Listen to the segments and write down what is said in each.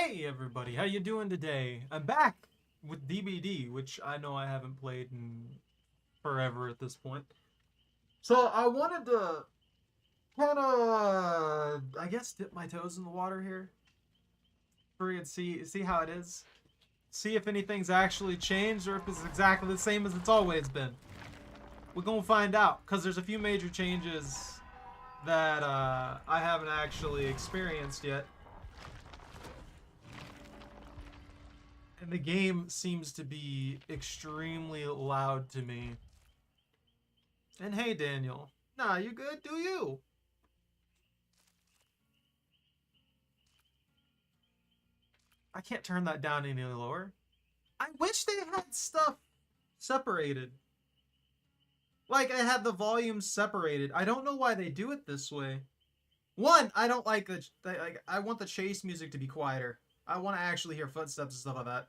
Hey everybody, how you doing today? I'm back with DbD, which I know I haven't played in forever at this point. So I wanted to kind of, I guess, dip my toes in the water here, and see how it is, see if anything's actually changed or if it's exactly the same as it's always been. We're gonna find out because there's a few major changes that I haven't actually experienced yet. And the game seems to be extremely loud to me. And hey, Daniel. Nah, you good? Do you? I can't turn that down any lower. I wish they had stuff separated. Like, I had the volume separated. I don't know why they do it this way. One, I don't like the... Like, I want the chase music to be quieter. I want to actually hear footsteps and stuff like that.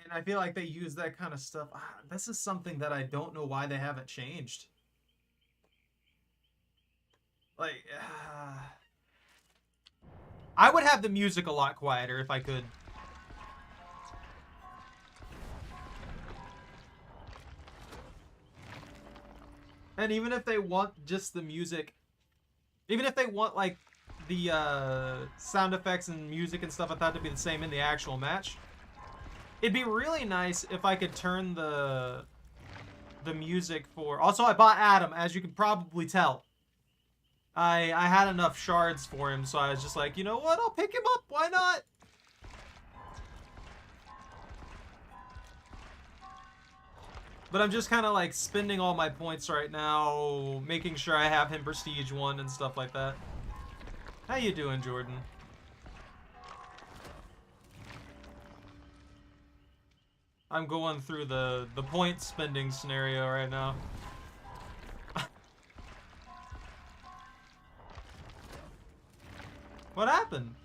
And I feel like they use that kind of stuff. This is something that I don't know why they haven't changed. Like, I would have the music a lot quieter if I could. And even if they want just the music, even if they want like the sound effects and music and stuff like that to be the same in the actual match, it'd be really nice if I could turn the music for... Also, I bought Adam, as you can probably tell. I had enough shards for him, so I was just like, you know what? I'll pick him up. Why not? But I'm just kind of like spending all my points right now, making sure I have him Prestige 1 and stuff like that. How you doing, Jordan? I'm going through the point spending scenario right now. What happened?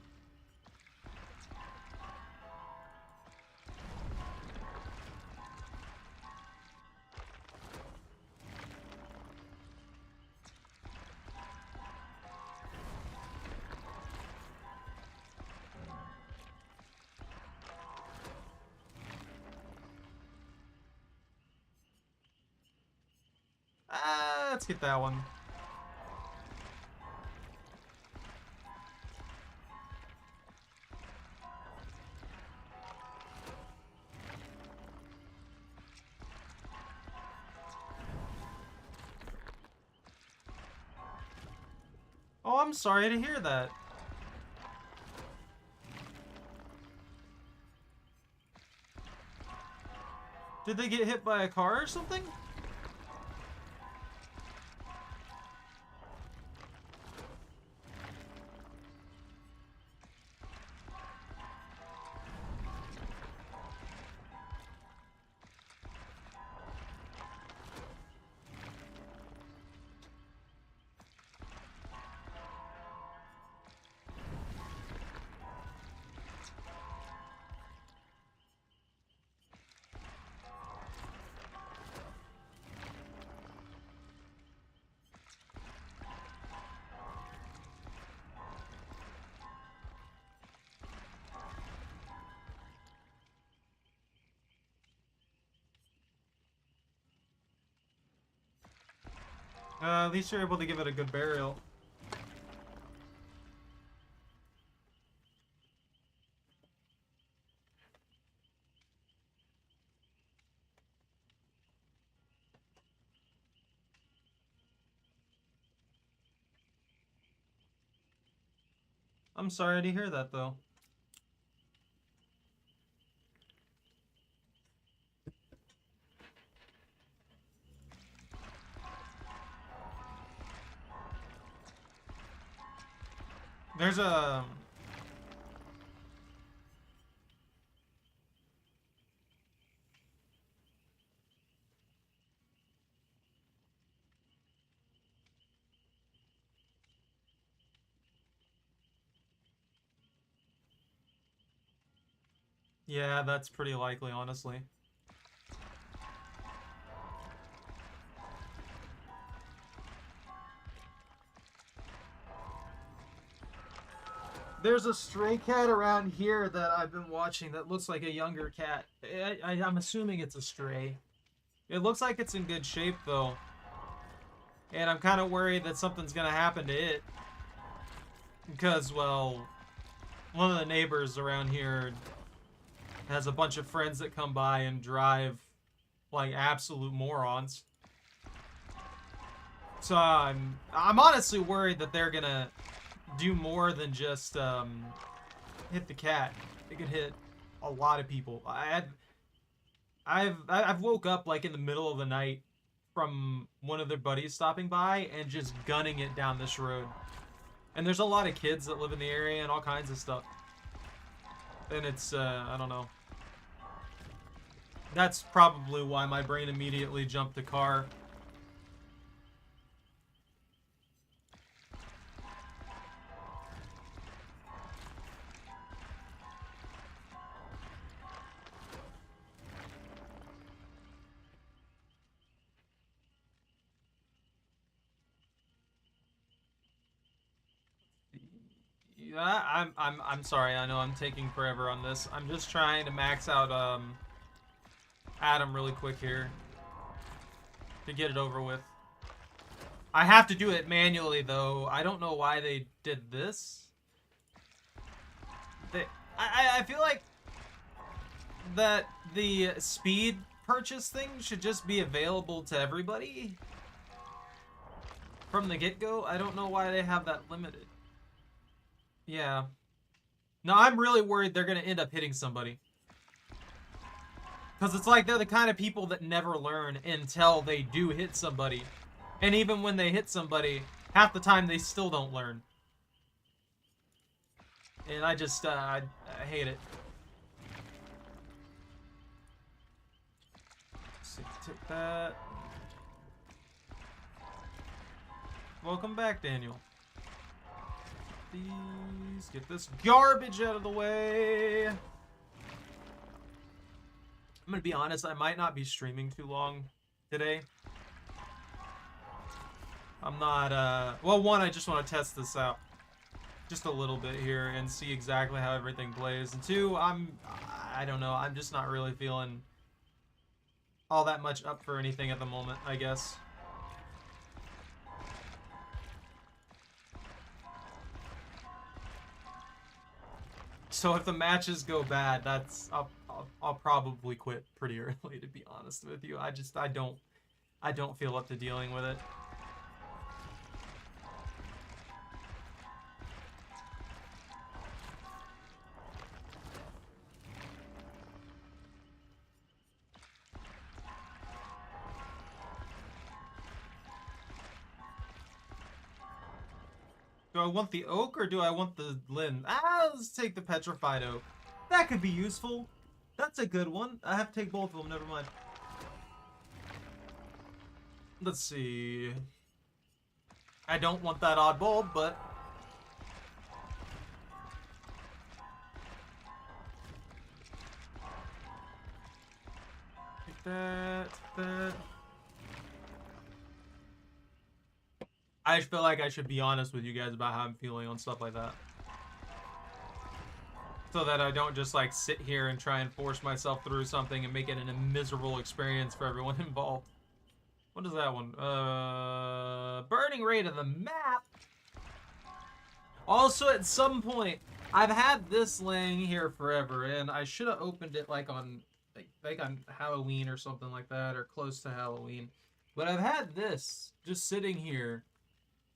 Let's get that one. Oh, I'm sorry to hear that. Did they get hit by a car or something? At least you're able to give it a good burial. I'm sorry to hear that, though. There's a... Yeah, that's pretty likely, honestly. There's a stray cat around here that I've been watching that looks like a younger cat. I'm assuming it's a stray. It looks like it's in good shape, though. And I'm kind of worried that something's going to happen to it. Because, well, one of the neighbors around here has a bunch of friends that come by and drive like absolute morons. So I'm honestly worried that they're going to do more than just hit the cat. It could hit a lot of people. I've woke up like in the middle of the night from one of their buddies stopping by and just gunning it down this road. And there's a lot of kids that live in the area and all kinds of stuff. And it's I don't know. That's probably why my brain immediately jumped to car. Yeah, I'm sorry. I know I'm taking forever on this. I'm just trying to max out Adam really quick here to get it over with. I have to do it manually though. I don't know why they did this. I feel like that the speed purchase thing should just be available to everybody from the get-go. I don't know why they have that limited. Yeah. No, I'm really worried they're going to end up hitting somebody. Because it's like they're the kind of people that never learn until they do hit somebody. And even when they hit somebody, half the time they still don't learn. And I just, I hate it. So take that. Welcome back, Daniel. Please get this garbage out of the way. I'm gonna be honest, I might not be streaming too long today. I'm not, well, one, I just want to test this out just a little bit here and see exactly how everything plays. And two, I don't know, I'm just not really feeling all that much up for anything at the moment, I guess. So if the matches go bad, I'll probably quit pretty early, to be honest with you. I don't feel up to dealing with it. Do I want the oak or do I want the Lin? Let's take the petrified oak. That could be useful. That's a good one. I have to take both of them, never mind. Let's see. I don't want that odd bulb, but... Take that, take that. I feel like I should be honest with you guys about how I'm feeling on stuff like that. So that I don't just like sit here and try and force myself through something and make it a miserable experience for everyone involved. What is that one? Burning rate of the map. Also, at some point, I've had this laying here forever, and I should have opened it like on Halloween or something like that, or close to Halloween. But I've had this just sitting here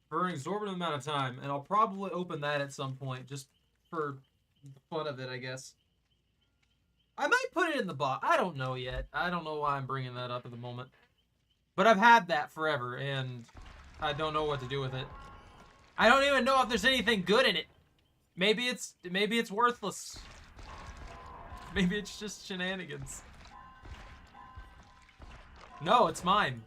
for an exorbitant amount of time, and I'll probably open that at some point, just for the fun of it, I guess. I might put it in the box. I don't know yet. I don't know why I'm bringing that up at the moment. But I've had that forever, and I don't know what to do with it. I don't even know if there's anything good in it. Maybe it's worthless. Maybe it's just shenanigans. No, it's mine.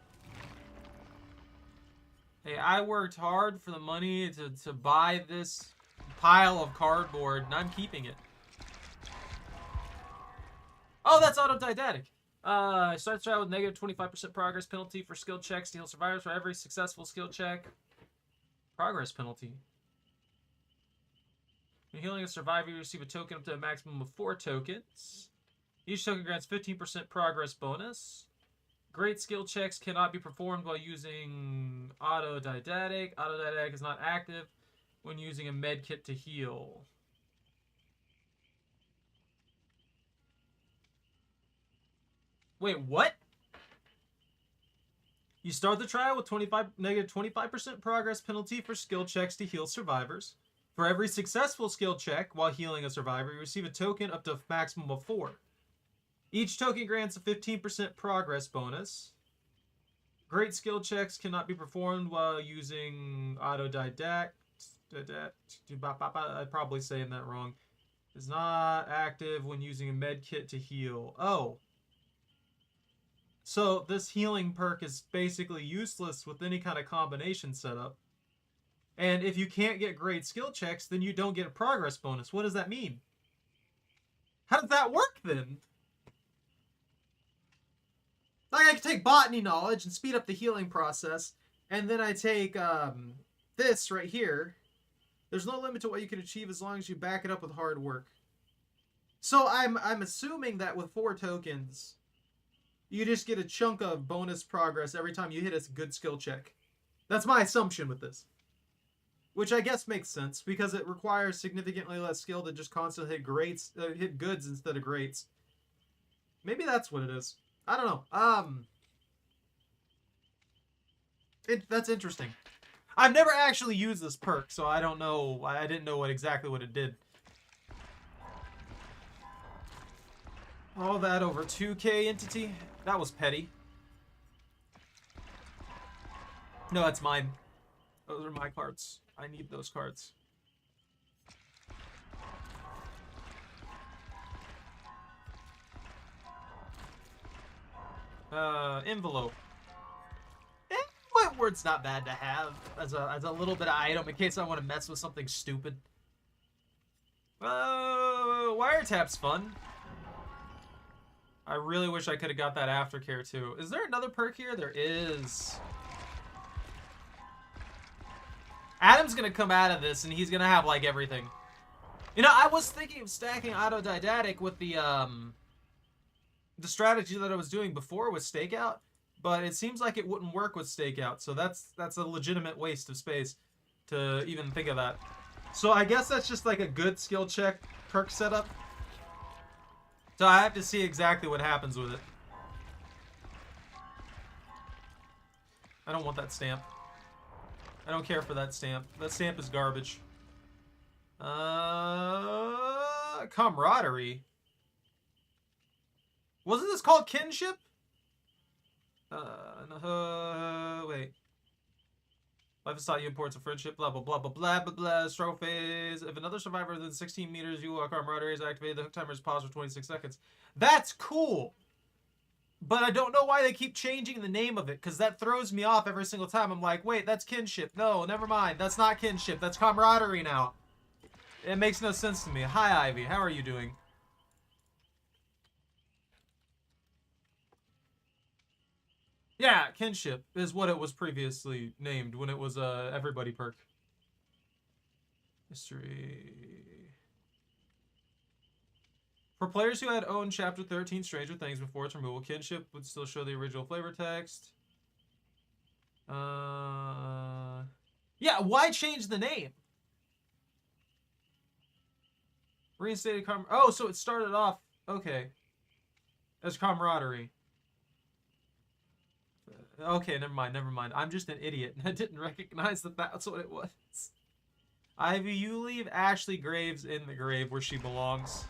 Hey, I worked hard for the money to buy this pile of cardboard, and I'm keeping it. Oh, that's autodidactic. Starts trial with negative 25% progress penalty for skill checks to heal survivors for every successful skill check. Progress penalty. When healing a survivor, you receive a token up to a maximum of 4 tokens. Each token grants 15% progress bonus. Great skill checks cannot be performed while using autodidactic. Autodidactic is not active when using a med kit to heal. Wait, what? You start the trial with negative 25% progress penalty for skill checks to heal survivors. For every successful skill check while healing a survivor, you receive a token up to a maximum of 4. Each token grants a 15% progress bonus. Great skill checks cannot be performed while using autodidact. I'm probably saying that wrong. Is not active when using a med kit to heal. Oh. So this healing perk is basically useless with any kind of combination setup. And if you can't get great skill checks, then you don't get a progress bonus. What does that mean? How does that work then? Like I can take botany knowledge and speed up the healing process, and then I take this right here. There's no limit to what you can achieve as long as you back it up with hard work. So I'm assuming that with 4 tokens, you just get a chunk of bonus progress every time you hit a good skill check. That's my assumption with this. Which I guess makes sense, because it requires significantly less skill to just constantly hit goods instead of greats. Maybe that's what it is. I don't know. That's interesting. I've never actually used this perk, so I don't know. I didn't know exactly what it did. All that over 2k entity? That was petty. No, that's mine. Those are my cards. I need those cards. Envelope. Word's not bad to have as a little bit of item in case I want to mess with something stupid. Wiretap's fun. I really wish I could have got that aftercare too. Is there another perk here? There is. Adam's gonna come out of this and he's gonna have like everything. You know, I was thinking of stacking autodidactic with the strategy that I was doing before with stakeout, but it seems like it wouldn't work with stakeout, so that's a legitimate waste of space to even think of that. So I guess that's just like a good skill check perk setup. So I have to see exactly what happens with it. I don't want that stamp. I don't care for that stamp. That stamp is garbage. Camaraderie. Wasn't this called kinship? Wait. Life has taught you importance of friendship, blah, blah, blah, blah, blah, blah, blah, struggle phase. If another survivor within 16 meters, you will camaraderie is activated. The hook timer is paused for 26 seconds. That's cool! But I don't know why they keep changing the name of it, because that throws me off every single time. I'm like, wait, that's kinship. No, never mind. That's not kinship. That's camaraderie now. It makes no sense to me. Hi, Ivy. How are you doing? Yeah, kinship is what it was previously named when it was everybody perk. History. For players who had owned Chapter 13 Stranger Things before its removal, kinship would still show the original flavor text. Yeah, why change the name? Reinstated oh, so it started off, okay, as camaraderie. Okay, never mind. I'm just an idiot. I didn't recognize that that's what it was. Ivy, you leave Ashley Graves in the grave where she belongs.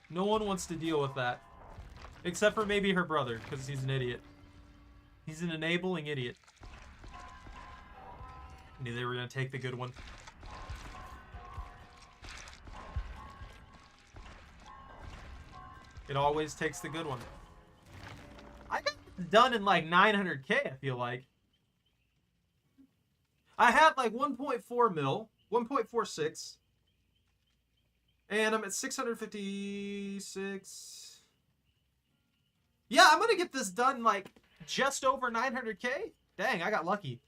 No one wants to deal with that. Except for maybe her brother, because he's an idiot. He's an enabling idiot. I knew they were going to take the good one. It always takes the good one. I got this done in like 900k, I feel like. I had like 1.4 mil, 1.46. And I'm at 656. Yeah, I'm going to get this done like just over 900k. Dang, I got lucky.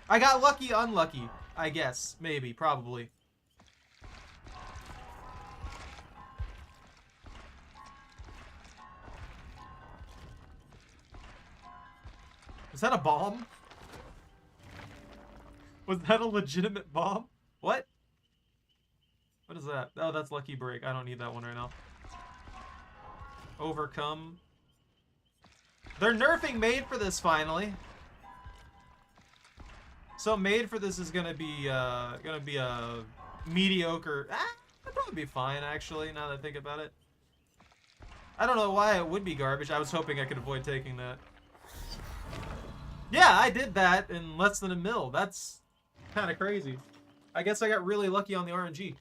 I got lucky, unlucky, I guess. Maybe, probably. Was that a bomb? Was that a legitimate bomb? What? What is that? Oh, that's Lucky Break. I don't need that one right now. Overcome. They're nerfing Made for this finally. So Made for this is gonna be a mediocre. It'll probably be fine actually. Now that I think about it, I don't know why it would be garbage. I was hoping I could avoid taking that. Yeah, I did that in less than a mil. That's kind of crazy. I guess I got really lucky on the RNG.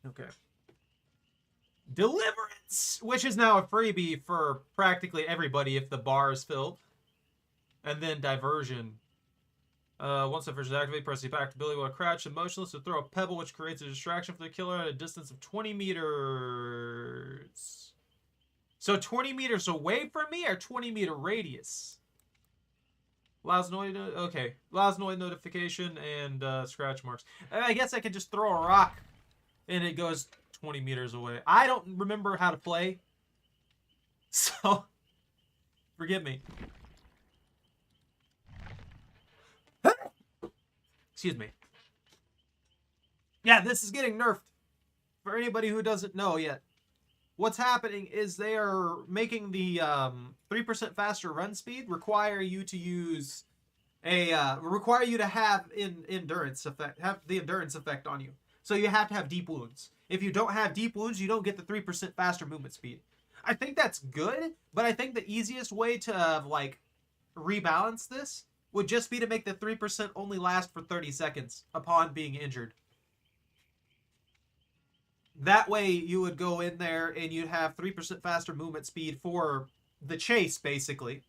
Okay. Deliverance, which is now a freebie for practically everybody if the bar is filled. And then Diversion. Once the first is activated, press the packed ability while crouched and motionless to throw a pebble, which creates a distraction for the killer at a distance of 20 meters. So 20 meters away from me or 20 meter radius? Allows noise. Okay, allows noise notification and scratch marks. I guess I could just throw a rock and it goes 20 meters away. I don't remember how to play, so forgive me. Excuse me. Yeah, this is getting nerfed. For anybody who doesn't know yet, what's happening is they are making the 3% faster run speed require you to use require you to have endurance effect, have the endurance effect on you. So you have to have deep wounds. If you don't have deep wounds, you don't get the 3% faster movement speed. I think that's good, but I think the easiest way to like rebalance this would just be to make the 3% only last for 30 seconds upon being injured. That way you would go in there and you'd have 3% faster movement speed for the chase, basically.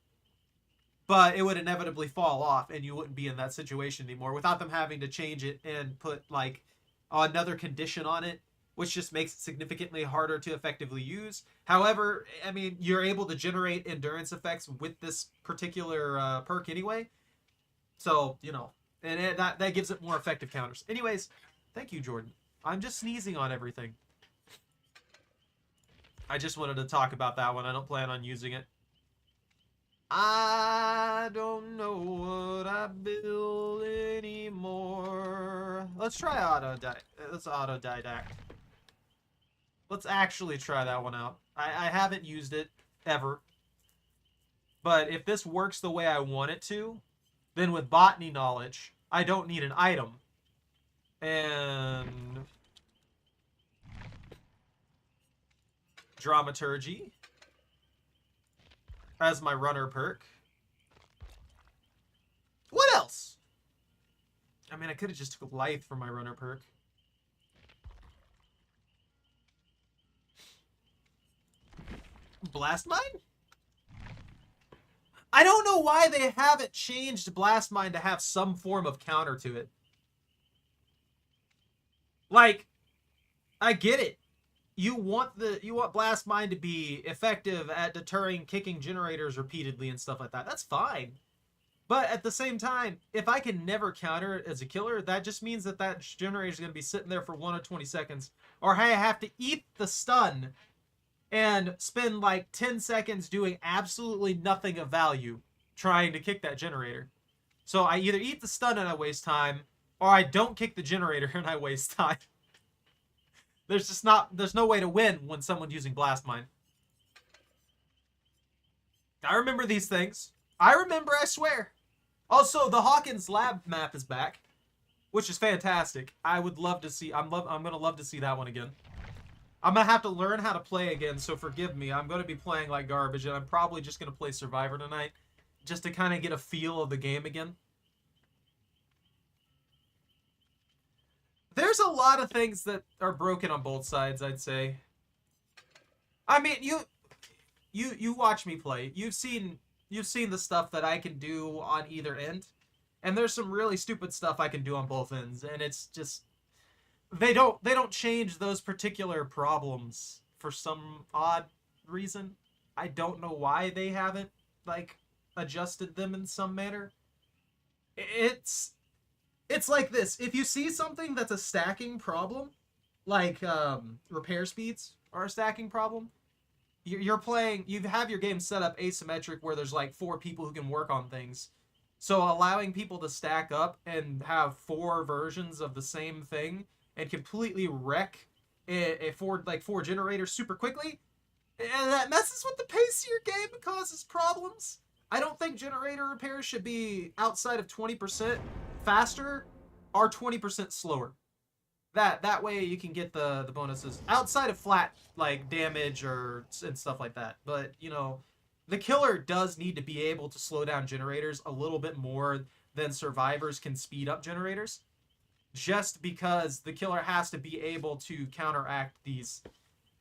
But it would inevitably fall off and you wouldn't be in that situation anymore without them having to change it and put like another condition on it, which just makes it significantly harder to effectively use. However, I mean, you're able to generate endurance effects with this particular perk anyway. So, you know, and that gives it more effective counters. Anyways, thank you, Jordan. I'm just sneezing on everything. I just wanted to talk about that one. I don't plan on using it. I don't know what I build anymore. Let's try autodidact. Let's actually try that one out. I haven't used it ever. But if this works the way I want it to, then with botany knowledge, I don't need an item. And dramaturgy as my runner perk. What else? I mean, I could have just took Lithe for my runner perk. Blast Mine? I don't know why they haven't changed Blast Mine to have some form of counter to it. Like, I get it. You want Blast Mine to be effective at deterring kicking generators repeatedly and stuff like that. That's fine. But at the same time, if I can never counter it as a killer, that just means that generator is going to be sitting there for 1 or 20 seconds. Or I have to eat the stun and spend like 10 seconds doing absolutely nothing of value trying to kick that generator. So I either eat the stun and I waste time, or I don't kick the generator and I waste time. There's no way to win when someone's using Blast Mine. I remember these things. I swear. Also, the Hawkins Lab map is back, which is fantastic. I would love to see, I'm gonna love to see that one again. I'm gonna have to learn how to play again, so forgive me. I'm gonna be playing like garbage, and I'm probably just gonna play Survivor tonight, just to kind of get a feel of the game again. There's a lot of things that are broken on both sides, I'd say. I mean, you watch me play. You've seen the stuff that I can do on either end, and there's some really stupid stuff I can do on both ends, and it's just they don't change those particular problems for some odd reason. I don't know why they haven't like adjusted them in some manner. It's like this. If you see something that's a stacking problem, like repair speeds are a stacking problem, you're playing, you have your game set up asymmetric where there's like 4 people who can work on things. So allowing people to stack up and have 4 versions of the same thing and completely wreck four generators super quickly, and that messes with the pace of your game and causes problems. I don't think generator repairs should be outside of 20% faster or 20% slower. That way you can get the bonuses outside of flat like damage and stuff like that. But you know, the killer does need to be able to slow down generators a little bit more than survivors can speed up generators, just because the killer has to be able to counteract these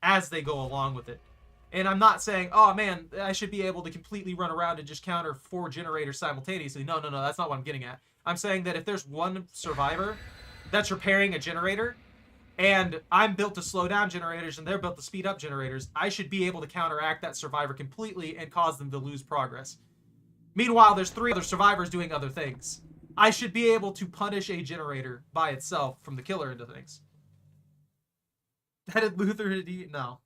as they go along with it. And I'm not saying, oh man, I should be able to completely run around and just counter 4 generators simultaneously. No, that's not what I'm getting at. I'm saying that if there's one survivor that's repairing a generator, and I'm built to slow down generators and they're built to speed up generators, I should be able to counteract that survivor completely and cause them to lose progress. Meanwhile, there's 3 other survivors doing other things. I should be able to punish a generator by itself from the killer into things. Added Luther to D? No.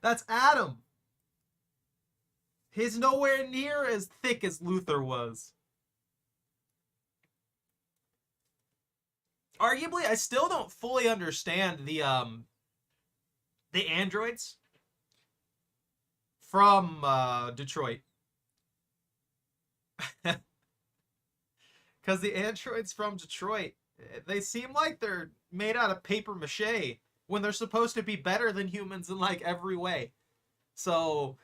That's Adam. He's nowhere near as thick as Luther was. Arguably, I still don't fully understand the androids from Detroit. Because the androids from Detroit, they seem like they're made out of paper mache when they're supposed to be better than humans in like every way. So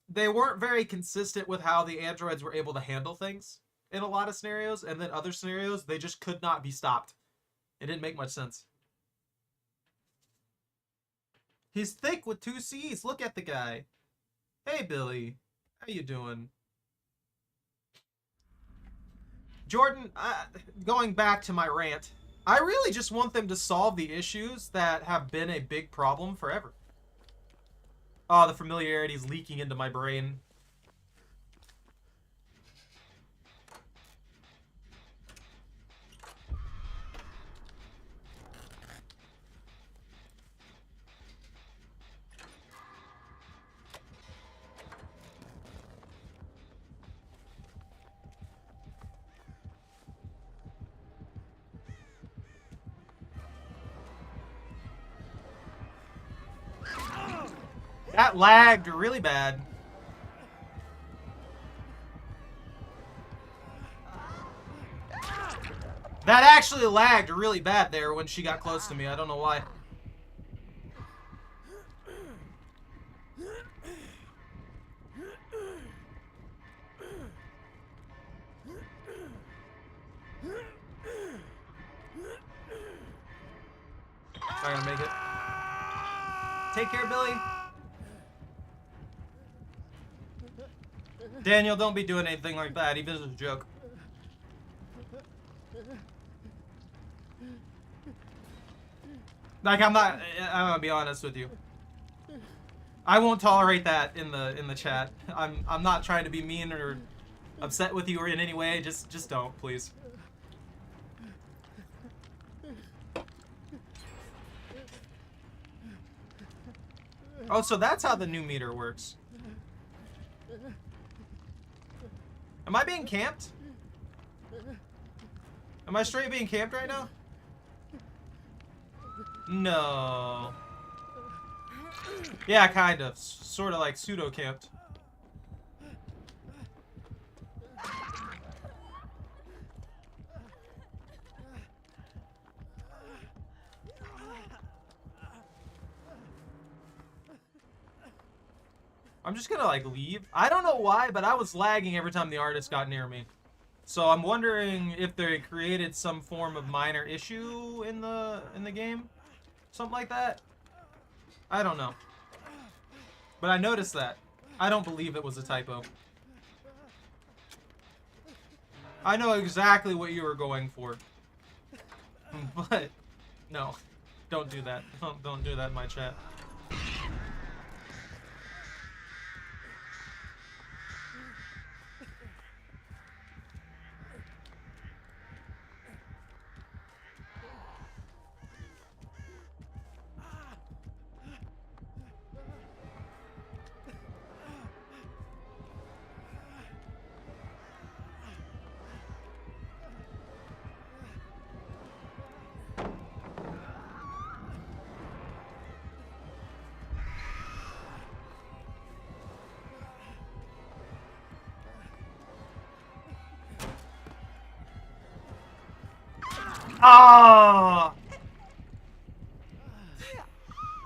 they weren't very consistent with how the androids were able to handle things in a lot of scenarios, and then other scenarios they just could not be stopped. It didn't make much sense. He's thick with 2 C's. Look at the guy. Hey, Billy. How you doing? Jordan, going back to my rant, I really just want them to solve the issues that have been a big problem forever. Oh, the familiarity is leaking into my brain. That lagged really bad. That actually lagged really bad there when she got close to me. I don't know why. Not gonna make it. Take care, Billy. Daniel, don't be doing anything like that. Even as a joke. Like, I'm gonna be honest with you. I won't tolerate that in the chat. I'm not trying to be mean or upset with you or in any way. Just don't, please. Oh, so that's how the new meter works. Am I being camped? Am I straight being camped right now? No. Yeah, kind of. Sort of like pseudo-camped. I'm just gonna like leave. I don't know why, but I was lagging every time the artist got near me. So I'm wondering if they created some form of minor issue in the game. Something like that. I don't know. But I noticed that. I don't believe it was a typo. I know exactly what you were going for. But no. Don't do that. Don't do that in my chat. Ah!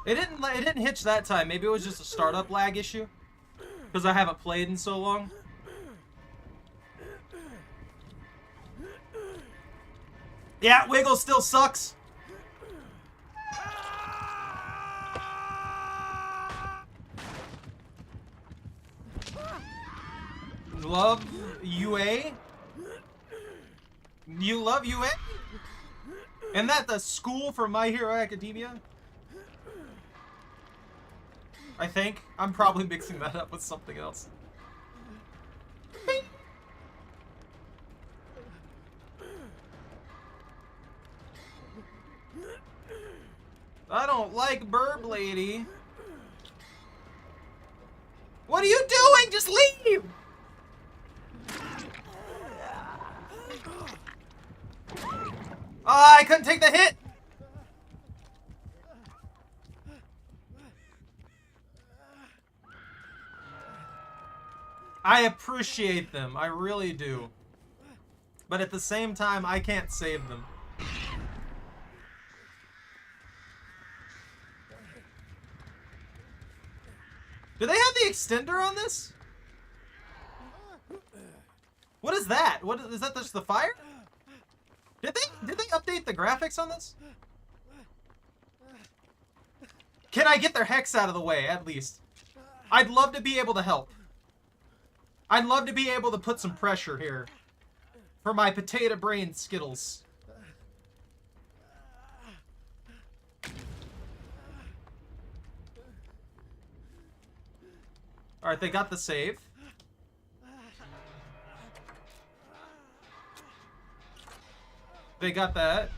It didn't hitch that time. Maybe it was just a startup lag issue. Because I haven't played in so long. Yeah, Wiggle still sucks. Love UA? You love UA? Isn't that the school for My Hero Academia? I think. I'm probably mixing that up with something else. I don't like Burb Lady. What are you doing? Just leave! I couldn't take the hit! I appreciate them. I really do. But at the same time, I can't save them. Do they have the extender on this? What is that? What is that? Just the fire? Did they update the graphics on this? Can I get their hex out of the way at least? I'd love to be able to help. I'd love to be able to put some pressure here for my potato brain Skittles. Alright, they got the save. They got that.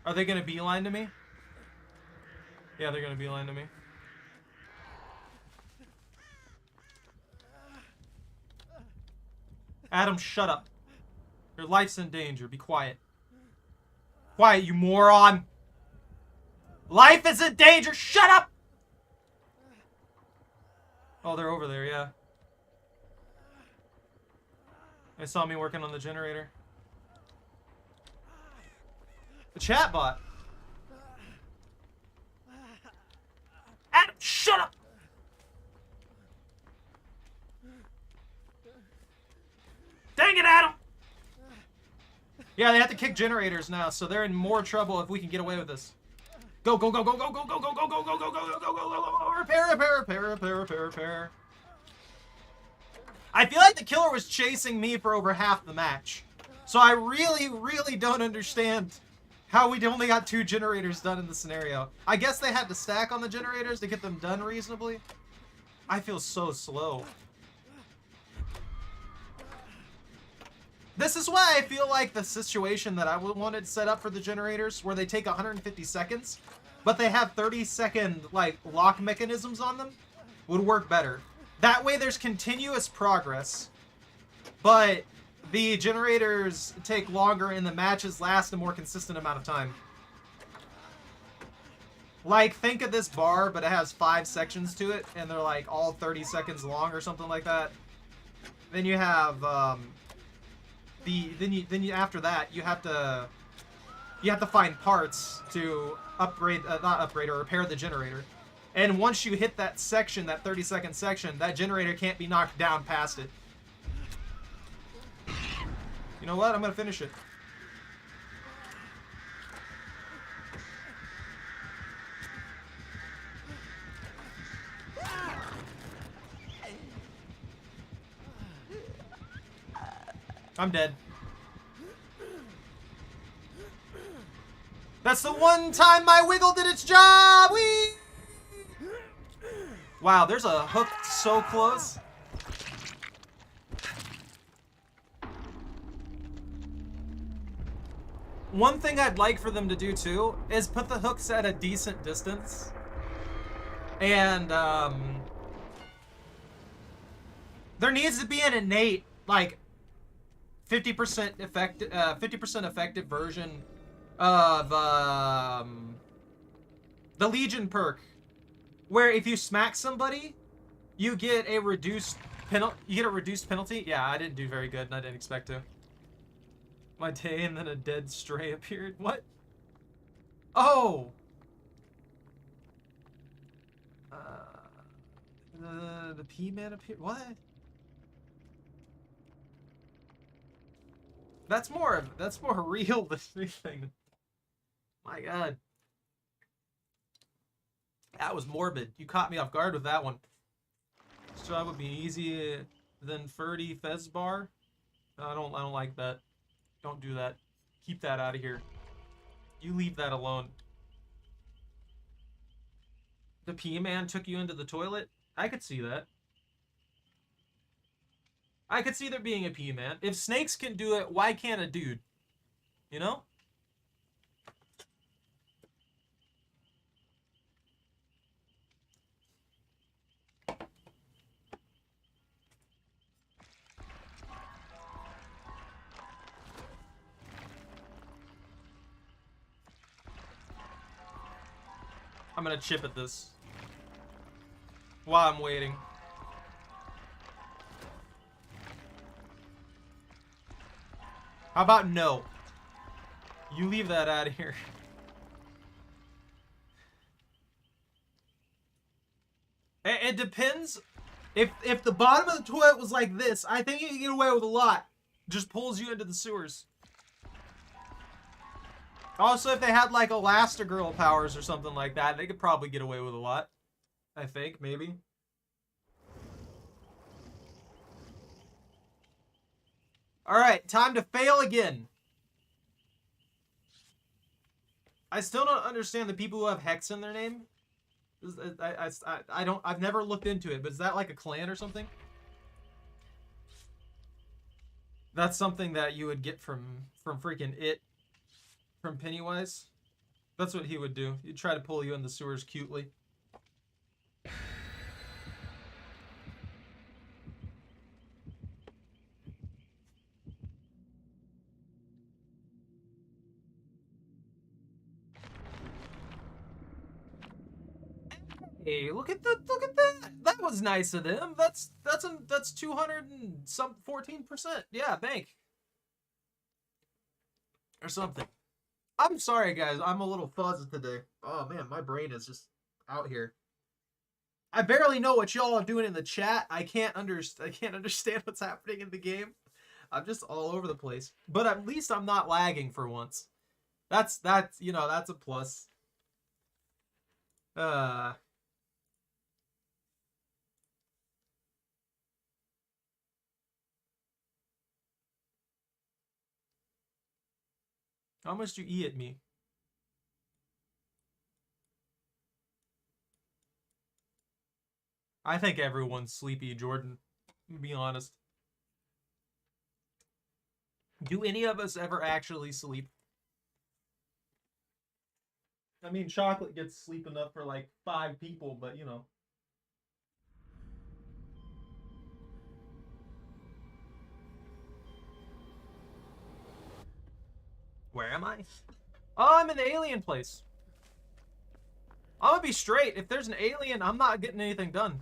Are they gonna beeline to me? Yeah, they're gonna beeline to me. Adam, shut up. Your life's in danger. Be quiet. Quiet, you moron! Life is in danger! Shut up! Oh, they're over there, yeah. They saw me working on the generator. The chatbot. Adam, shut up! Dang it, Adam! Yeah, they have to kick generators now, so they're in more trouble if we can get away with this. Go, go, go, go, go, go, go, go, go, go, go, go, go, go, go, go, go, repair, repair, repair, repair, repair, repair. I feel like the killer was chasing me for over half the match. So I really, really don't understand how we only got 2 generators done in the scenario. I guess they had to stack on the generators to get them done reasonably. I feel so slow. This is why I feel like the situation that I wanted set up for the generators, where they take 150 seconds, but they have 30-second, like, lock mechanisms on them, would work better. That way there's continuous progress, but the generators take longer and the matches last a more consistent amount of time. Like, think of this bar, but it has 5 sections to it, and they're, like, all 30 seconds long or something like that. Then you have, after that you have to find parts to upgrade, not upgrade, or repair the generator. And once you hit that section, that 30-second section, that generator can't be knocked down past it. You know what? I'm gonna finish it. I'm dead. That's the one time my wiggle did its job! Whee! Wow, there's a hook so close. One thing I'd like for them to do too is put the hooks at a decent distance. And there needs to be an innate, like, 50% effective version of the Legion perk, where if you smack somebody You get a reduced penalty. You get a reduced penalty. Yeah, I didn't do very good, and I didn't expect to. My day, and then a dead stray appeared. What? Oh. The P-man appeared. What? That's more real than anything. My God. That was morbid. You caught me off guard with that one. This job would be easier than Ferdy Fezbar. I don't like that. Don't do that. Keep that out of here. You leave that alone. The P-man took you into the toilet? I could see that. I could see there being a P-man. If snakes can do it, why can't a dude? You know? I'm gonna chip at this while I'm waiting. How about no? You leave that out of here. It depends. If the bottom of the toilet was like this, I think you can get away with a lot. Just pulls you into the sewers. Also, if they had like Elastigirl powers or something like that, they could probably get away with a lot. I think, maybe. Alright, time to fail again. I still don't understand the people who have Hex in their name. I've never looked into it, but is that like a clan or something? That's something that you would get from freaking It. From Pennywise. That's what he would do. He'd try to pull you in the sewers cutely. Hey, look at that! That was nice of them. That's 200 and some 14%. Yeah, bank or something. I'm sorry, guys. I'm a little fuzzy today. Oh man, my brain is just out here. I barely know what y'all are doing in the chat. I can't understand what's happening in the game. I'm just all over the place. But at least I'm not lagging for once. That's you know, that's a plus. How much do you eat at me? I think everyone's sleepy, Jordan. To be honest. Do any of us ever actually sleep? I mean, chocolate gets sleep enough for like 5 people, but you know. Where am I? Oh, I'm in the alien place. I'm gonna be straight. If there's an alien, I'm not getting anything done.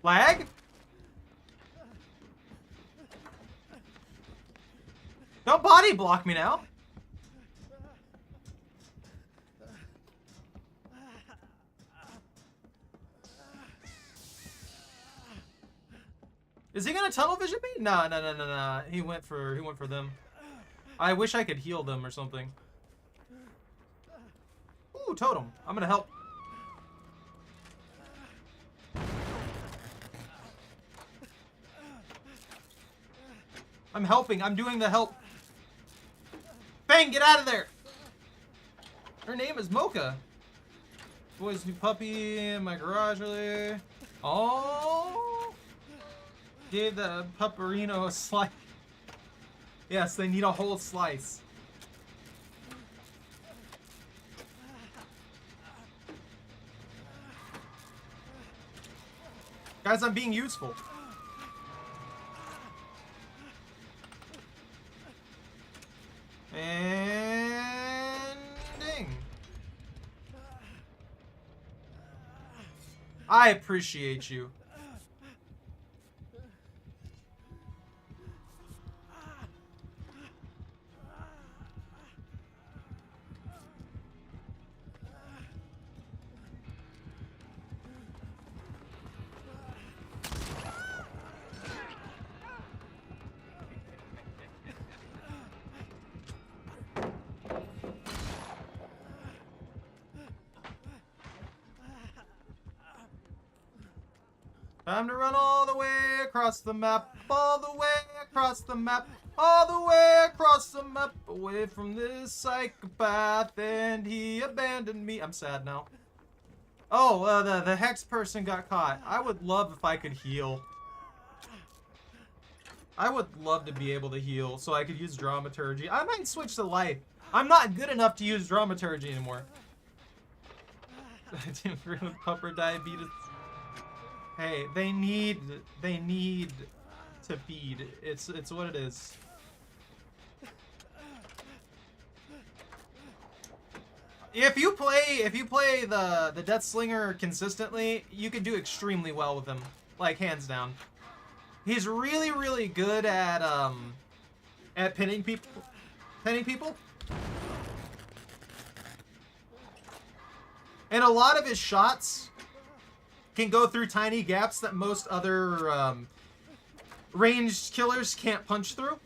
Lag? Don't body block me now. Is he gonna tunnel vision me? No. He went for them. I wish I could heal them or something. Ooh, totem. I'm gonna help. I'm helping. I'm doing the help. Bang, get out of there. Her name is Mocha. Boy's new puppy in my garage earlier. Oh! Gave the pupperino a slice. Yes, they need a whole slice. Guys, I'm being useful. And ding. I appreciate you. Time to run all the way across the map, all the way across the map, all the way across the map, away from this psychopath, and he abandoned me. I'm sad now. Oh, the hex person got caught. I would love if I could heal. I would love to be able to heal so I could use dramaturgy. I might switch to life. I'm not good enough to use dramaturgy anymore. I didn't agree with pupper diabetes. Hey, they need to feed. It's what it is. If you play the Death Slinger consistently, you can do extremely well with him, like hands down. He's really good at pinning people. And a lot of his shots can go through tiny gaps that most other ranged killers can't punch through.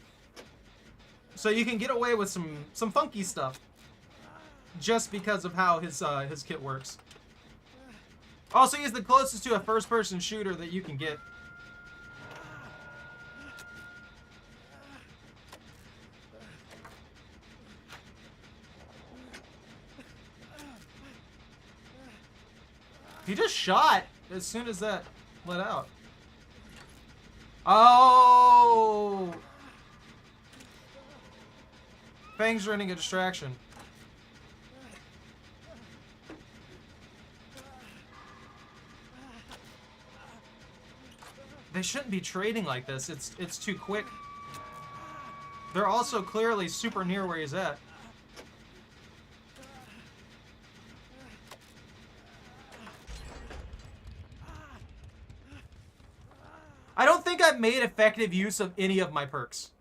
So you can get away with some funky stuff just because of how his kit works. Also, he's the closest to a first-person shooter that you can get. He just shot as soon as that let out. Oh! Fang's running a distraction. They shouldn't be trading like this. It's too quick. They're also clearly super near where he's at. I don't think I've made effective use of any of my perks.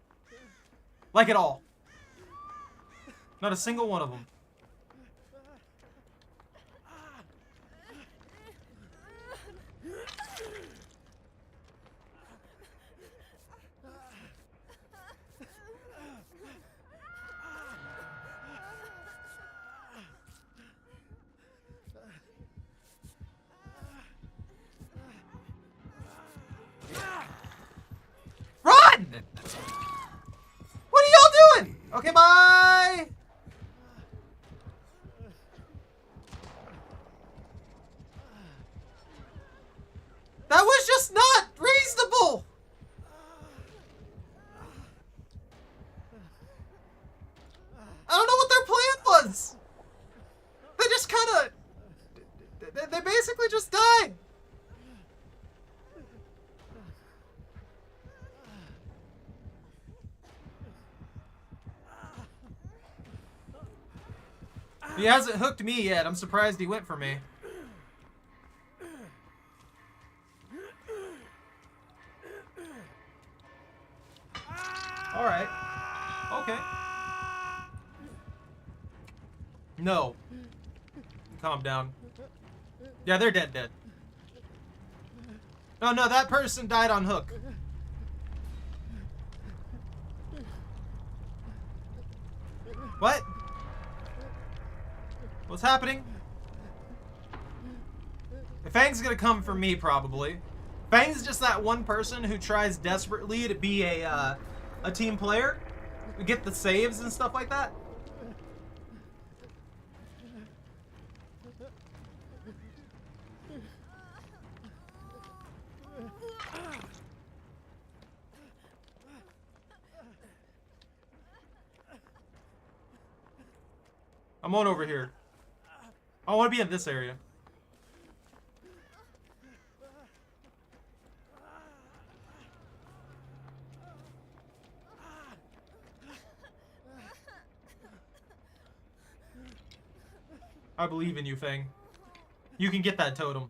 Like at all. Not a single one of them. Run! What are y'all doing? Okay, bye! That was just not reasonable! I don't know what their plan was! They just kinda... They basically just died! He hasn't hooked me yet. I'm surprised he went for me. Alright. Okay. No. Calm down. Yeah, they're dead. No, that person died on hook. What? What's happening? Fang's gonna come for me, probably. Fang's just that one person who tries desperately to be a team player, to get the saves and stuff like that. I'm on over here. I want to be in this area. I believe in you, Fang. You can get that totem.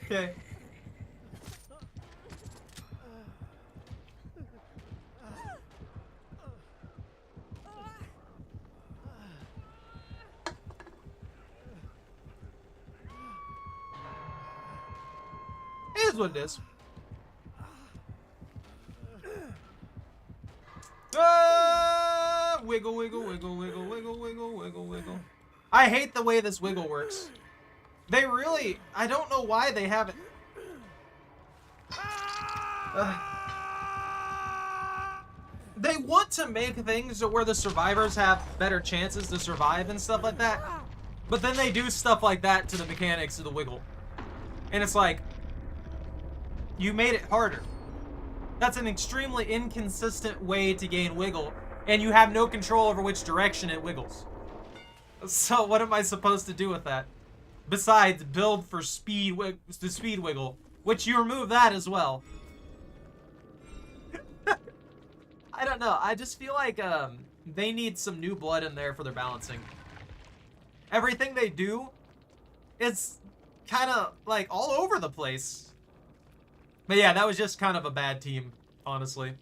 Okay. It is what it is. Wiggle, wiggle, wiggle, wiggle, wiggle, wiggle, wiggle, wiggle. I hate the way this wiggle works. They really... I don't know why they haven't... They want to make things where the survivors have better chances to survive and stuff like that. But then they do stuff like that to the mechanics of the wiggle. And it's like... You made it harder. That's an extremely inconsistent way to gain wiggle. And you have no control over which direction it wiggles. So what am I supposed to do with that? Besides build for speed, the speed wiggle. Which you remove that as well. I don't know. I just feel like they need some new blood in there for their balancing. Everything they do is kind of like all over the place. But yeah, that was just kind of a bad team, honestly.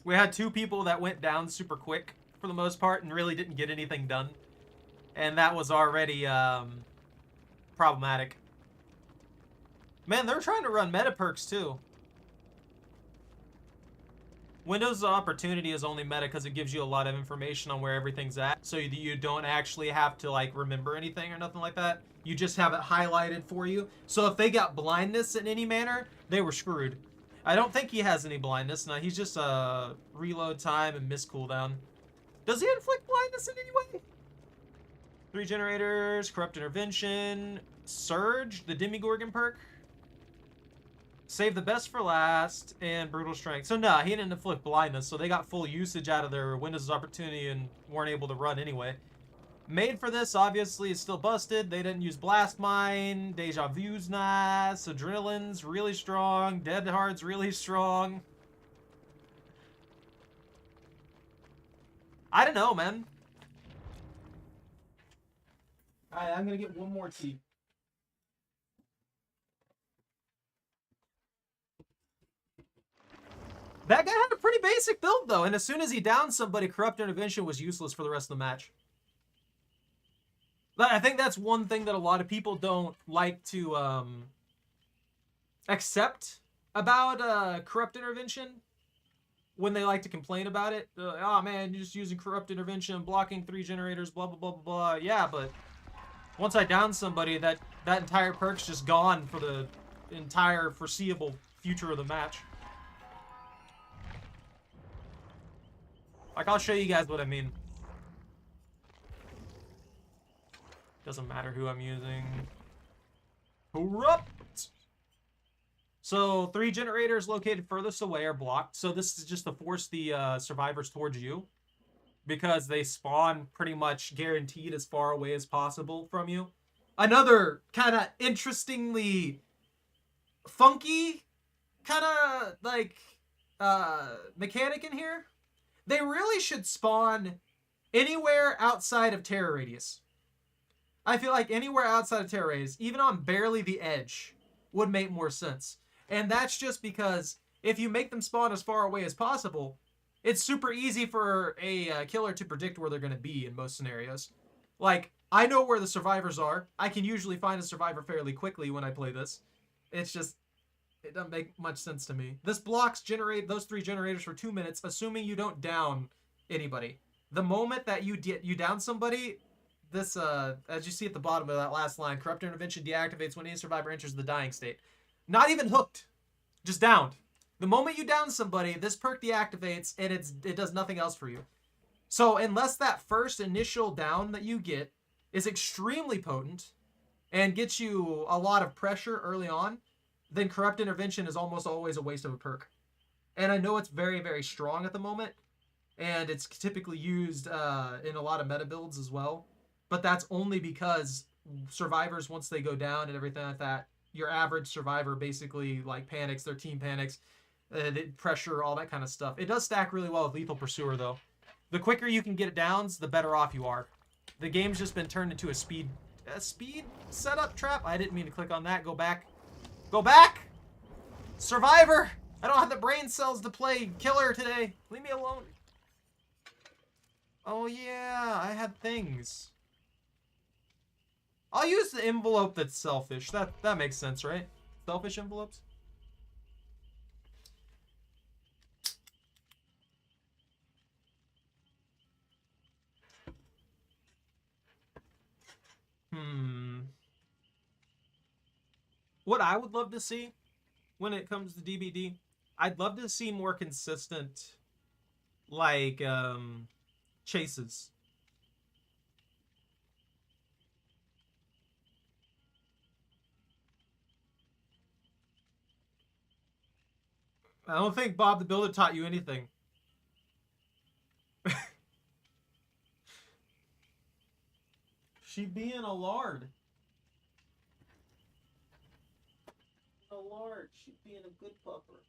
We had two people that went down super quick for the most part and really didn't get anything done. And that was already problematic. Man, they're trying to run meta perks too. Windows of Opportunity is only meta because it gives you a lot of information on where everything's at. So you don't actually have to like remember anything or nothing like that. You just have it highlighted for you. So if they got blindness in any manner, they were screwed. I don't think he has any blindness. No, he's just reload time and miss cooldown. Does he inflict blindness in any way? 3 generators, Corrupt Intervention, Surge, the Demigorgon perk. Save the best for last, and Brutal Strength. So nah, he didn't inflict blindness, so they got full usage out of their Windows Opportunity and weren't able to run anyway. Made for this, obviously, is still busted. They didn't use Blast Mine. Deja Vu's nice. Adrenaline's really strong. Dead Hard's really strong. I don't know, man. Alright, I'm gonna get one more tea. That guy had a pretty basic build, though, and as soon as he downed somebody, Corrupt Intervention was useless for the rest of the match. I think that's one thing that a lot of people don't like to accept about Corrupt Intervention when they like to complain about it. Oh man, you're just using Corrupt Intervention, blocking 3 generators, blah, blah, blah, blah, blah. Yeah, but once I down somebody, that entire perk's just gone for the entire foreseeable future of the match. Like, I'll show you guys what I mean. Doesn't matter who I'm using. Corrupt! So, 3 generators located furthest away are blocked. So this is just to force the survivors towards you. Because they spawn pretty much guaranteed as far away as possible from you. Another kind of interestingly funky kind of, like, mechanic in here. They really should spawn anywhere outside of terror radius. I feel like anywhere outside of terror radius, even on barely the edge, would make more sense. And that's just because if you make them spawn as far away as possible, it's super easy for a killer to predict where they're going to be in most scenarios. Like, I know where the survivors are. I can usually find a survivor fairly quickly when I play this. It's just, It doesn't make much sense to me. This blocks those 3 generators for 2 minutes, assuming you don't down anybody. The moment that you down somebody, this as you see at the bottom of that last line, corrupt intervention deactivates when any survivor enters the dying state. Not even hooked, just downed. The moment you down somebody, this perk deactivates and it does nothing else for you. So unless that first initial down that you get is extremely potent and gets you a lot of pressure early on, then corrupt intervention is almost always a waste of a perk. And I know it's very, very strong at the moment, and it's typically used in a lot of meta builds as well. But that's only because survivors, once they go down and everything like that, your average survivor basically like panics, their team panics, pressure, all that kind of stuff. It does stack really well with Lethal Pursuer, though. The quicker you can get it downs, the better off you are. The game's just been turned into a speed setup trap. I didn't mean to click on that. Go back. Go back! Survivor! I don't have the brain cells to play killer today. Leave me alone. Oh yeah, I had things. I'll use the envelope that's selfish. That makes sense, right? Selfish envelopes? What I would love to see when it comes to DbD, I'd love to see more consistent, like, chases. I don't think Bob the Builder taught you anything. She being a lard. A lard. She being a good pupper.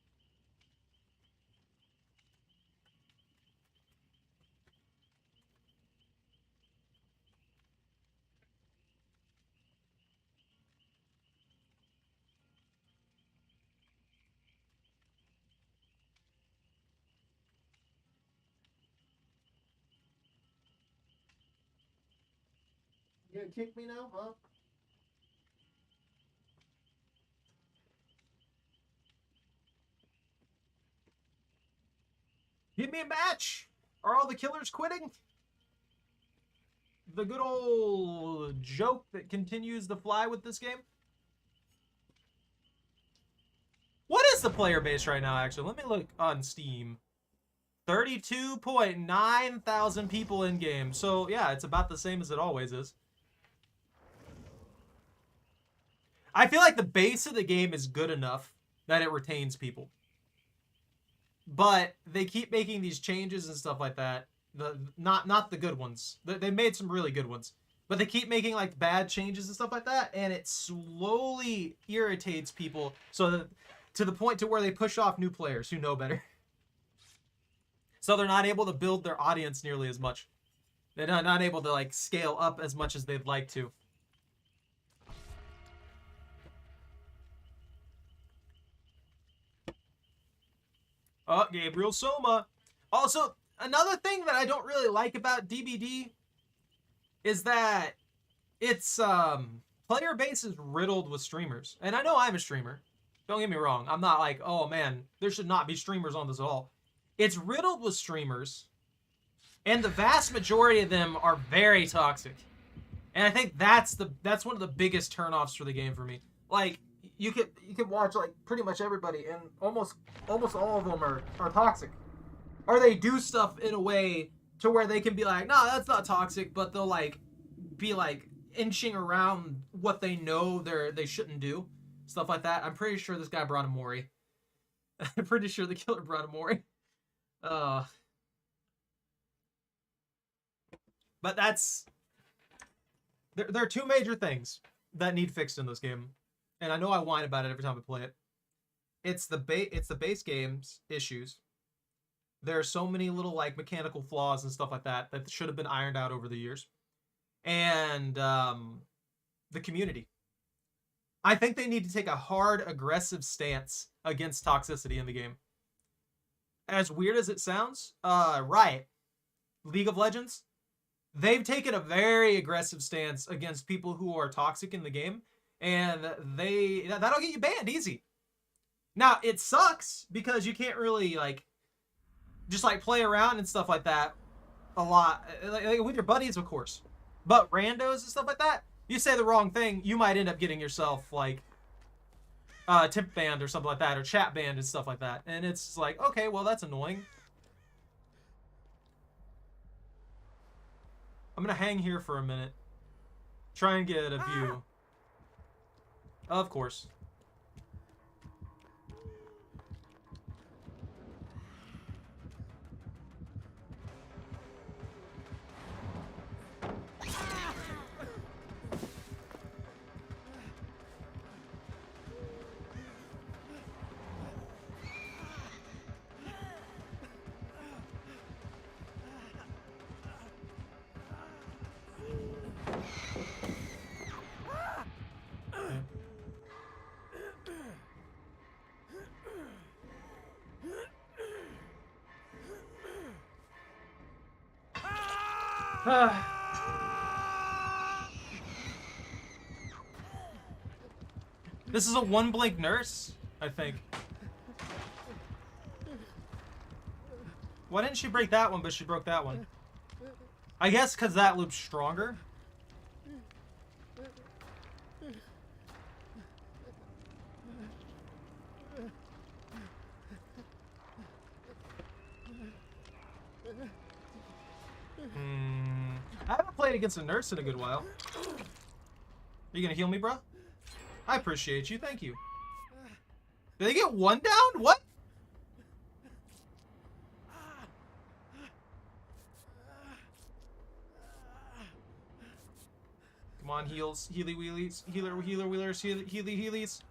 You gonna kick me now, huh? Give me a match! Are all the killers quitting? The good old joke that continues to fly with this game? What is the player base right now, actually? Let me look on Steam. 32.9 thousand people in game. So, yeah, it's about the same as it always is. I feel like the base of the game is good enough that it retains people. But they keep making these changes and stuff like that. Not the good ones. They made some really good ones. But they keep making like bad changes and stuff like that, and it slowly irritates people so that, to the point to where they push off new players who know better. So they're not able to build their audience nearly as much. They're not able to like scale up as much as they'd like to. Oh, Gabriel Soma. Also, another thing that I don't really like about DbD is that its player base is riddled with streamers. And I know I'm a streamer. Don't get me wrong. I'm not like, oh man, there should not be streamers on this at all. It's riddled with streamers, and the vast majority of them are very toxic. And I think that's one of the biggest turnoffs for the game for me. Like, you can watch like pretty much everybody, and almost all of them are toxic. Or they do stuff in a way to where they can be like, no, that's not toxic, but they'll like be like inching around what they know they shouldn't do. Stuff like that. I'm pretty sure this guy brought a Mori. I'm pretty sure the killer brought a Mori. But that's... There are two major things that need fixed in this game. And I know I whine about it every time I play it. It's the base game's issues. There are so many little like mechanical flaws and stuff like that that should have been ironed out over the years. And the community. I think they need to take a hard, aggressive stance against toxicity in the game. As weird as it sounds, Riot, League of Legends, they've taken a very aggressive stance against people who are toxic in the game, and that'll get you banned easy. Now, it sucks because you can't really, like, just, like, play around and stuff like that a lot. Like, with your buddies, of course. But randos and stuff like that, you say the wrong thing, you might end up getting yourself, like, tip banned or something like that, or chat banned and stuff like that. And it's like, okay, well, that's annoying. I'm gonna hang here for a minute. Try and get a view. Of course. This is a one-blink nurse, I think. Why didn't she break that one, but she broke that one? I guess because that loop's stronger. I haven't played against a nurse in a good while. Are you gonna heal me, bro? I appreciate you. Thank you. Did they get one down? What? Come on, heals. Healy wheelies. Healer wheelers. Healy healies.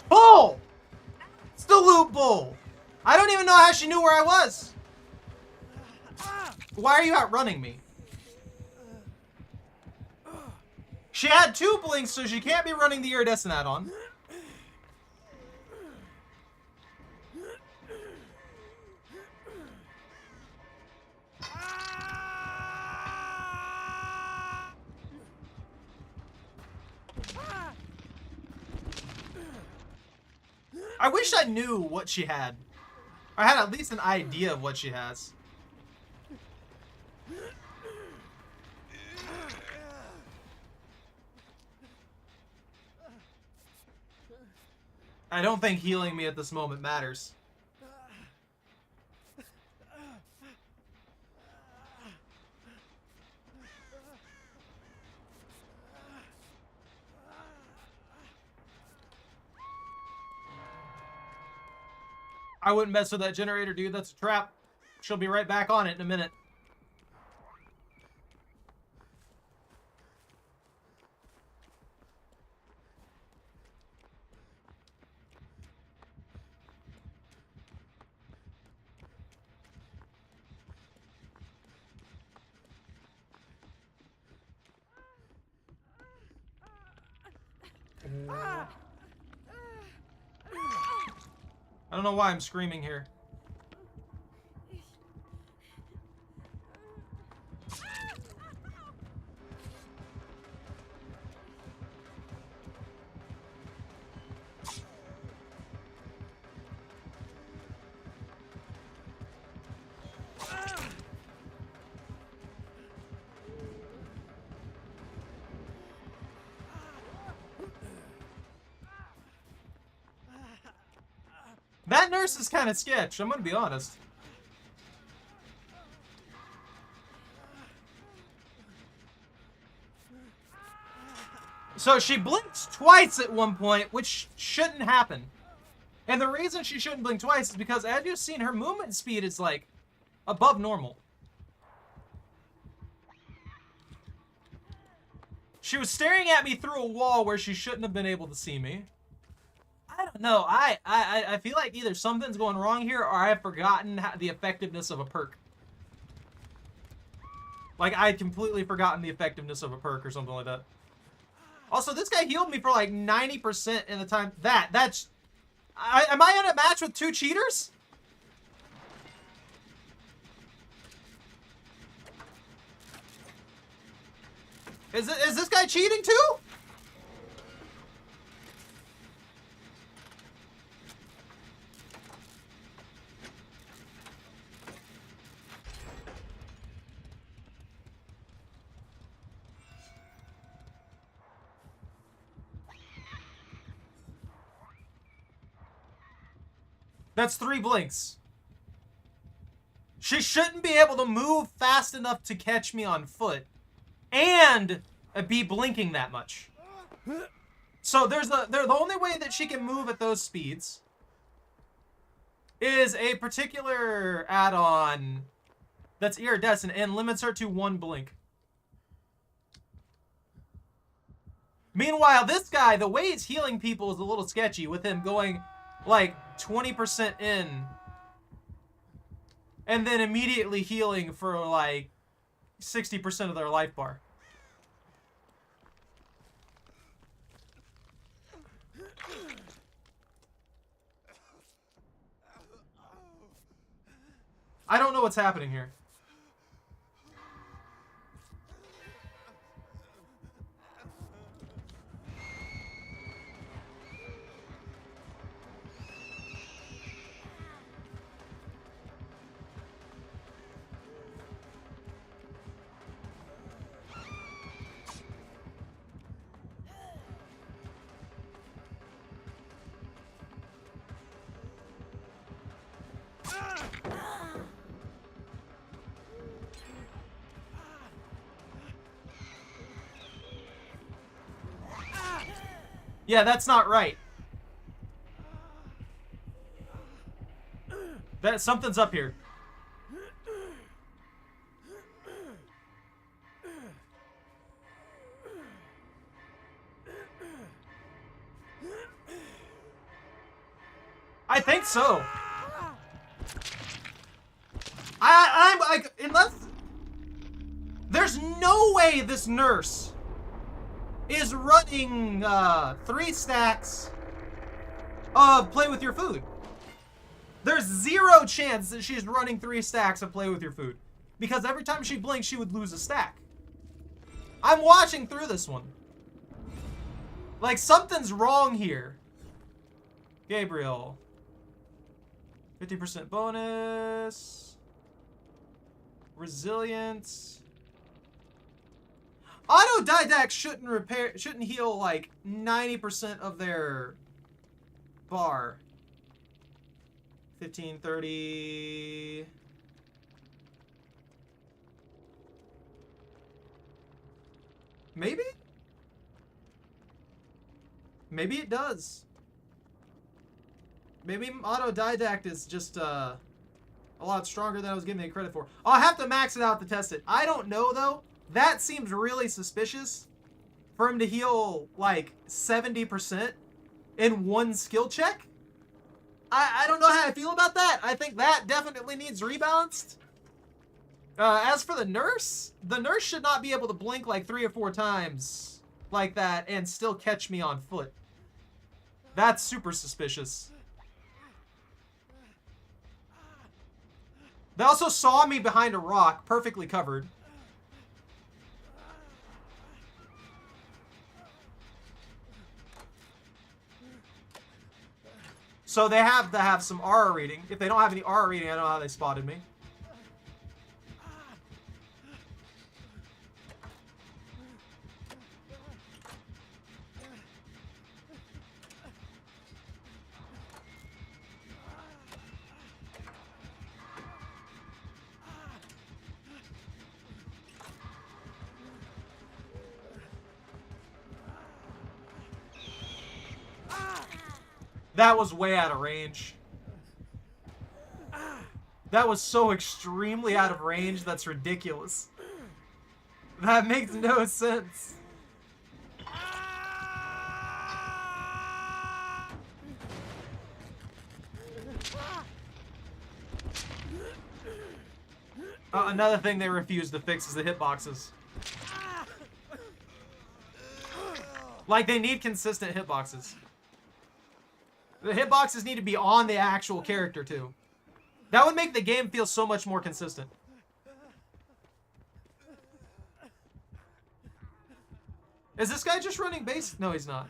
Bull! It's the loop bull! I don't even know how she knew where I was! Why are you outrunning me? She had 2 blinks, so she can't be running the iridescent add-on. I wish I knew what she had. I had at least an idea of what she has. I don't think healing me at this moment matters. I wouldn't mess with that generator, dude. That's a trap. She'll be right back on it in a minute. I don't know why I'm screaming here. That nurse is kind of sketch, I'm gonna be honest. So she blinked twice at one point, which shouldn't happen. And the reason she shouldn't blink twice is because, as you've seen, her movement speed is, like, above normal. She was staring at me through a wall where she shouldn't have been able to see me. I don't know. I feel like either something's going wrong here or I've forgotten the effectiveness of a perk. Like, I had completely forgotten the effectiveness of a perk or something like that. Also, this guy healed me for like 90% in the time. That's... am I in a match with two cheaters? Is this guy cheating too? That's 3 blinks. She shouldn't be able to move fast enough to catch me on foot and be blinking that much. So the only way that she can move at those speeds is a particular add-on that's iridescent and limits her to 1 blink. Meanwhile, this guy, the way he's healing people is a little sketchy, with him going like 20% in and then immediately healing for like 60% of their life bar. I don't know what's happening here. Yeah, that's not right. Something's up here. I think so. I'm like, unless there's no way this nurse is running 3 stacks of play with your food. There's 0 chance that she's running 3 stacks of play with your food, because every time she blinks, she would lose a stack. I'm watching through this one. Like, something's wrong here. Gabriel. 50% bonus. Resilience. Autodidacts shouldn't heal like 90% of their bar. 15, 30. Maybe? Maybe it does. Maybe autodidact is just a lot stronger than I was giving it credit for. I'll have to max it out to test it. I don't know though. That seems really suspicious for him to heal like 70% in 1 skill check. I don't know how I feel about that. I think that definitely needs rebalanced. As for the nurse should not be able to blink like 3 or 4 times like that and still catch me on foot. That's super suspicious. They also saw me behind a rock, perfectly covered. So they have to have some aura reading. If they don't have any aura reading, I don't know how they spotted me. That was way out of range. That was so extremely out of range, that's ridiculous. That makes no sense. Another thing they refuse to fix is the hitboxes. Like, they need consistent hitboxes. The hitboxes need to be on the actual character, too. That would make the game feel so much more consistent. Is this guy just running base? No, he's not.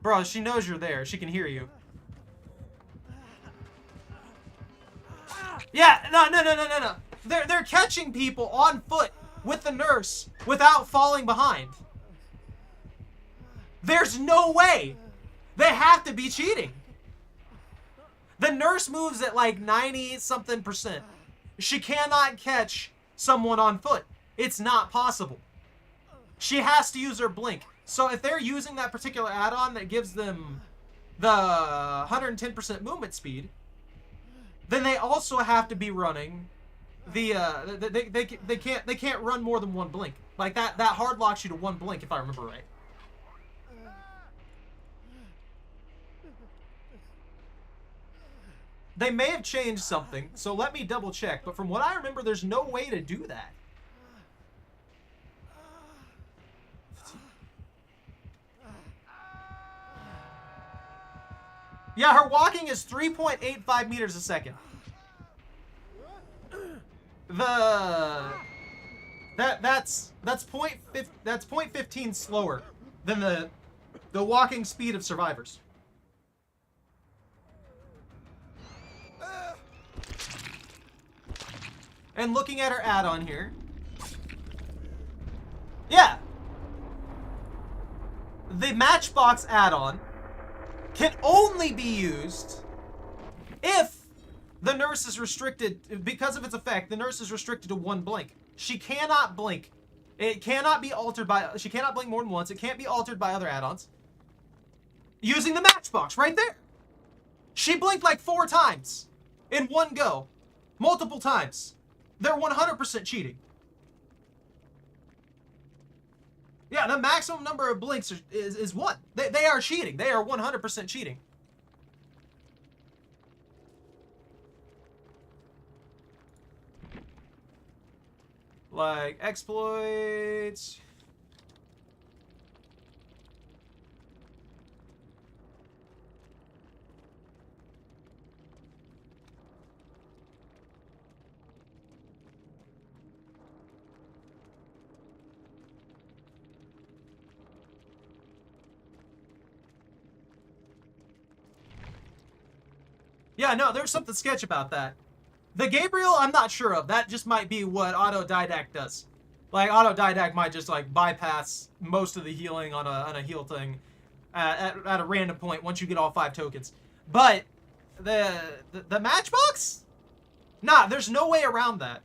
Bro, she knows you're there. She can hear you. Yeah, no. They're catching people on foot with the nurse without falling behind. There's no way. They have to be cheating. The nurse moves at like 90-something%. She cannot catch someone on foot. It's not possible. She has to use her blink. So if they're using that particular add-on that gives them the 110% movement speed, then they also have to be running the they can't run more than one blink. Like that hard locks you to one blink if I remember right. They may have changed something, so let me double check, but from what I remember there's no way to do that. Yeah, her walking is 3.85 meters a second. That's 0.15 slower than the walking speed of survivors. And looking at her add-on here. Yeah. The Matchbox add-on can only be used if the nurse is restricted, because of its effect, the nurse is restricted to one blink. She cannot blink. It cannot be altered by, she cannot blink more than once. It can't be altered by other add-ons. Using the Matchbox right there. She blinked like 4 times in one go. Multiple times. They're 100% cheating. Yeah, the maximum number of blinks is 1. They are cheating. They are 100% cheating. Like, exploits. Yeah, no, there's something sketch about that. The Gabriel, I'm not sure of. That just might be what Autodidact does. Like, Autodidact might just, like, bypass most of the healing on a heal thing at a random point once you get all 5 tokens. But the Matchbox? Nah, there's no way around that.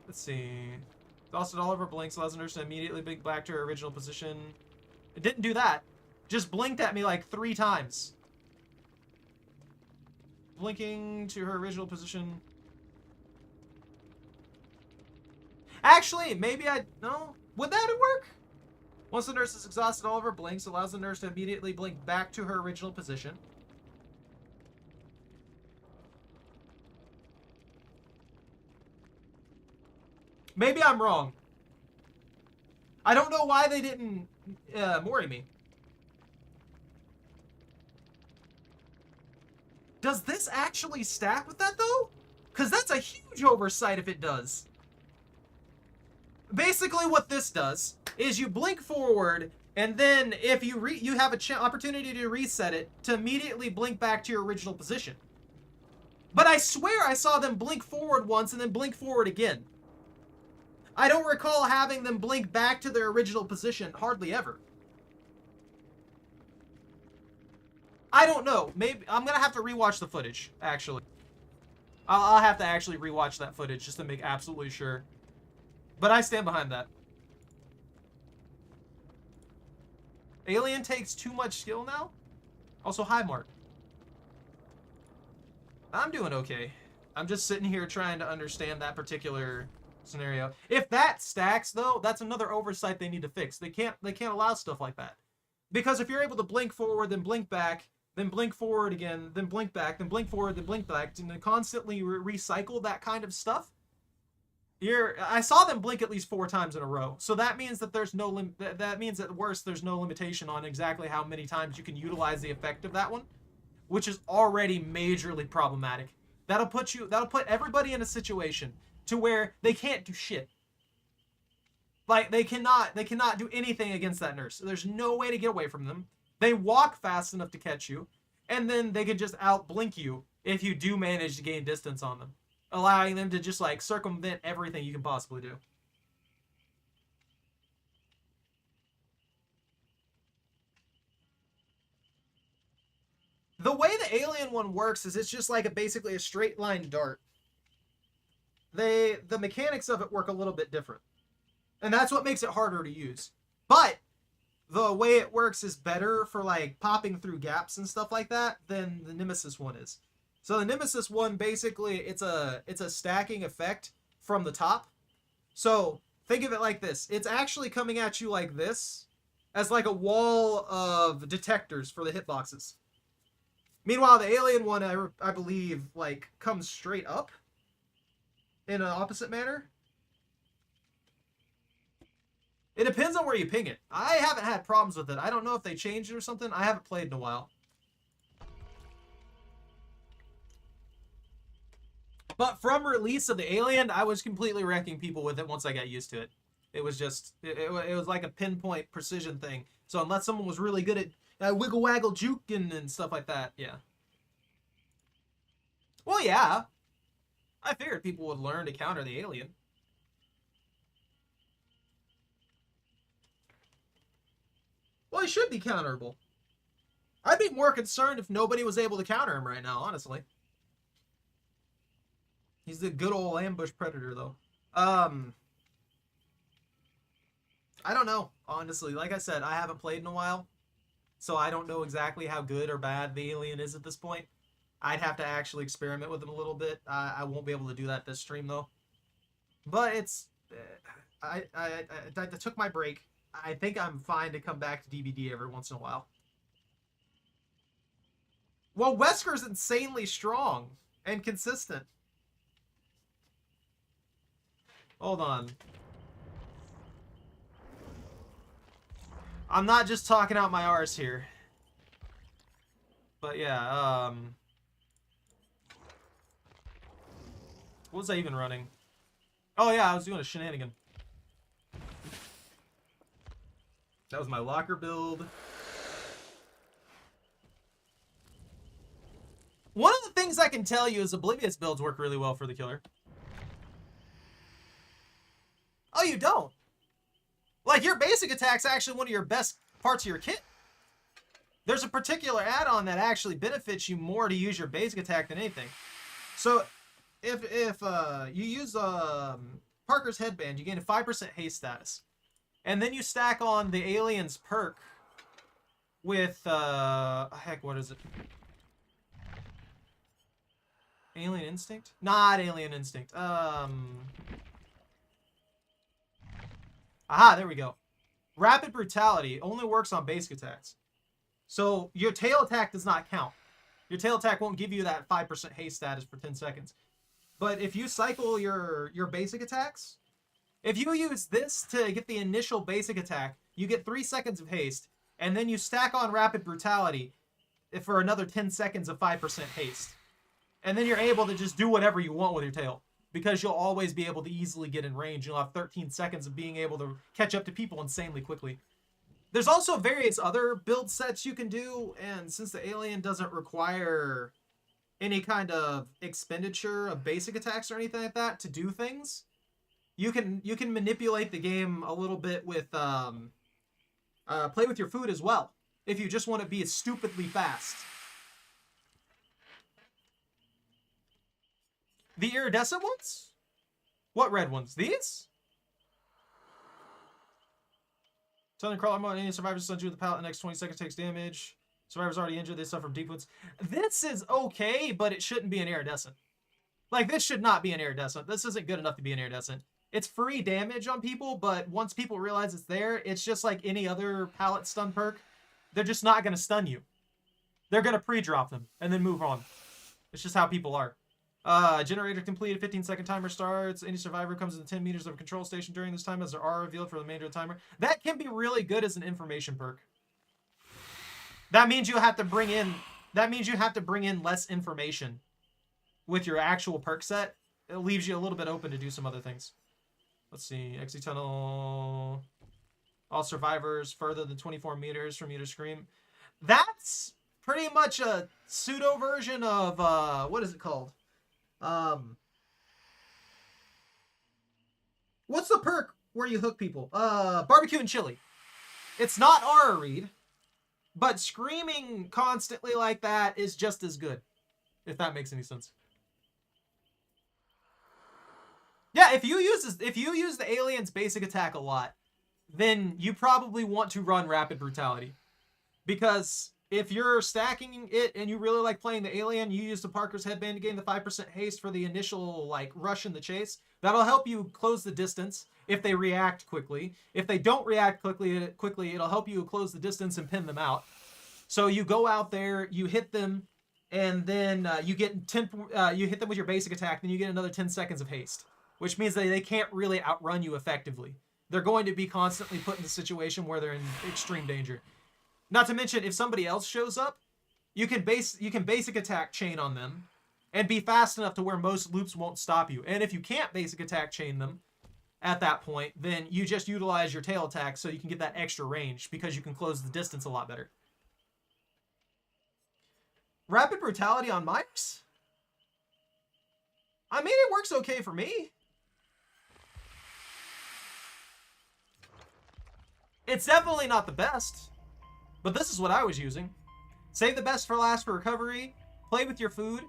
Let's see. Exhausted all of her blinks, allows the nurse to immediately blink back to her original position. It didn't do that. Just blinked at me like 3 times. Blinking to her original position. Actually, maybe no. Would that work? Once the nurse has exhausted all of her blinks, allows the nurse to immediately blink back to her original position. Maybe I'm wrong. I don't know why they didn't Mori me. Does this actually stack with that, though? Because that's a huge oversight if it does. Basically, what this does is you blink forward, and then if you have an opportunity to reset it to immediately blink back to your original position. But I swear I saw them blink forward once and then blink forward again. I don't recall having them blink back to their original position hardly ever. I don't know. Maybe I'm gonna have to rewatch the footage. Actually, I'll have to actually rewatch that footage just to make absolutely sure. But I stand behind that. Alien takes too much skill now. Also, hi, Mark. I'm doing okay. I'm just sitting here trying to understand that particular scenario. If that stacks, though, that's another oversight they need to fix. They can't allow stuff like that. Because if you're able to blink forward, then blink back, then blink forward again, then blink back, then blink forward, then blink back, and then constantly recycle that kind of stuff, I saw them blink at least 4 times in a row. So that means that there's no that means at worst there's no limitation on exactly how many times you can utilize the effect of that one, which is already majorly problematic. That'll put everybody in a situation to where they can't do shit. Like they cannot do anything against that nurse. There's no way to get away from them. They walk fast enough to catch you, and then they can just out blink you if you do manage to gain distance on them, allowing them to just like circumvent everything you can possibly do. The way the alien one works is it's just like basically a straight line dart. The mechanics of it work a little bit different. And that's what makes it harder to use. But the way it works is better for like popping through gaps and stuff like that than the Nemesis one is. So the Nemesis one, basically, it's a stacking effect from the top. So think of it like this. It's actually coming at you like this as like a wall of detectors for the hitboxes. Meanwhile, the alien one, I believe, like comes straight up in an opposite manner. It depends on where you ping it. I haven't had problems with it. I don't know if they changed it or something. I haven't played in a while. But from release of the Alien, I was completely wrecking people with it once I got used to it. It was just, it was like a pinpoint precision thing. So unless someone was really good at wiggle waggle juking and stuff like that, yeah. Well, yeah. I figured people would learn to counter the Alien. Well, he should be counterable. I'd be more concerned if nobody was able to counter him right now, honestly. He's the good old ambush predator, though. I don't know, honestly. Like I said, I haven't played in a while, so I don't know exactly how good or bad the Alien is at this point. I'd have to actually experiment with him a little bit. I won't be able to do that this stream, though. But it's... I took my break. I think I'm fine to come back to DbD every once in a while. Well, Wesker's insanely strong and consistent. Hold on. I'm not just talking out my arse here. But yeah, what was I even running? Oh yeah, I was doing a shenanigan. That was my locker build. One of the things I can tell you is Oblivious builds work really well for the killer. Oh, you don't? Like, your basic attack's actually one of your best parts of your kit. There's a particular add-on that actually benefits you more to use your basic attack than anything. So, if you use Parker's Headband, you gain a 5% haste status. And then you stack on the Alien's perk with, heck, what is it? Alien Instinct? Not Alien Instinct. Aha, there we go. Rapid Brutality only works on basic attacks. So your tail attack does not count. Your tail attack won't give you that 5% haste status for 10 seconds. But if you cycle your basic attacks, if you use this to get the initial basic attack, you get 3 seconds of haste, and then you stack on Rapid Brutality for another 10 seconds of 5% haste. And then you're able to just do whatever you want with your tail, because you'll always be able to easily get in range. You'll have 13 seconds of being able to catch up to people insanely quickly. There's also various other build sets you can do, and since the Alien doesn't require any kind of expenditure of basic attacks or anything like that to do things, you can manipulate the game a little bit with play with your food as well, if you just want to be stupidly fast. The iridescent ones? What red ones? These? Southern Crawler mode, any survivors sends you with the pallet in the next 20 seconds takes damage. Survivor's already injured. They suffer from deep wounds. This is okay, but it shouldn't be an iridescent. Like, this should not be an iridescent. This isn't good enough to be an iridescent. It's free damage on people, but once people realize it's there, it's just like any other pallet stun perk. They're just not going to stun you. They're going to pre-drop them and then move on. It's just how people are. Generator completed, 15-second timer starts. Any survivor comes within 10 meters of a control station during this time as their R revealed for the remainder of the timer. That can be really good as an information perk. That means you have to bring in less information with your actual perk set. It leaves you a little bit open to do some other things. Let's see. Exit tunnel. All survivors further than 24 meters from you to scream. That's pretty much a pseudo version of what is it called? What's the perk where you hook people? Barbecue and chili. It's not aura read, but screaming constantly like that is just as good, if that makes any sense. Yeah, if you use the alien's basic attack a lot, then you probably want to run Rapid Brutality. Because if you're stacking it and you really like playing the alien, you use the Parker's Headband to gain the 5% haste for the initial like rush in the chase. That'll help you close the distance if they react quickly. If they don't react quickly, it'll help you close the distance and pin them out. So you go out there, you hit them, and then you get 10. You hit them with your basic attack, then you get another 10 seconds of haste, which means that they can't really outrun you effectively. They're going to be constantly put in a situation where they're in extreme danger. Not to mention, if somebody else shows up, you can basic attack chain on them and be fast enough to where most loops won't stop you. And if you can't basic attack chain them at that point, then you just utilize your tail attack so you can get that extra range because you can close the distance a lot better. Rapid Brutality on Myers? I mean, it works okay for me. It's definitely not the best, but this is what I was using. Save the best for last for recovery. Play with your food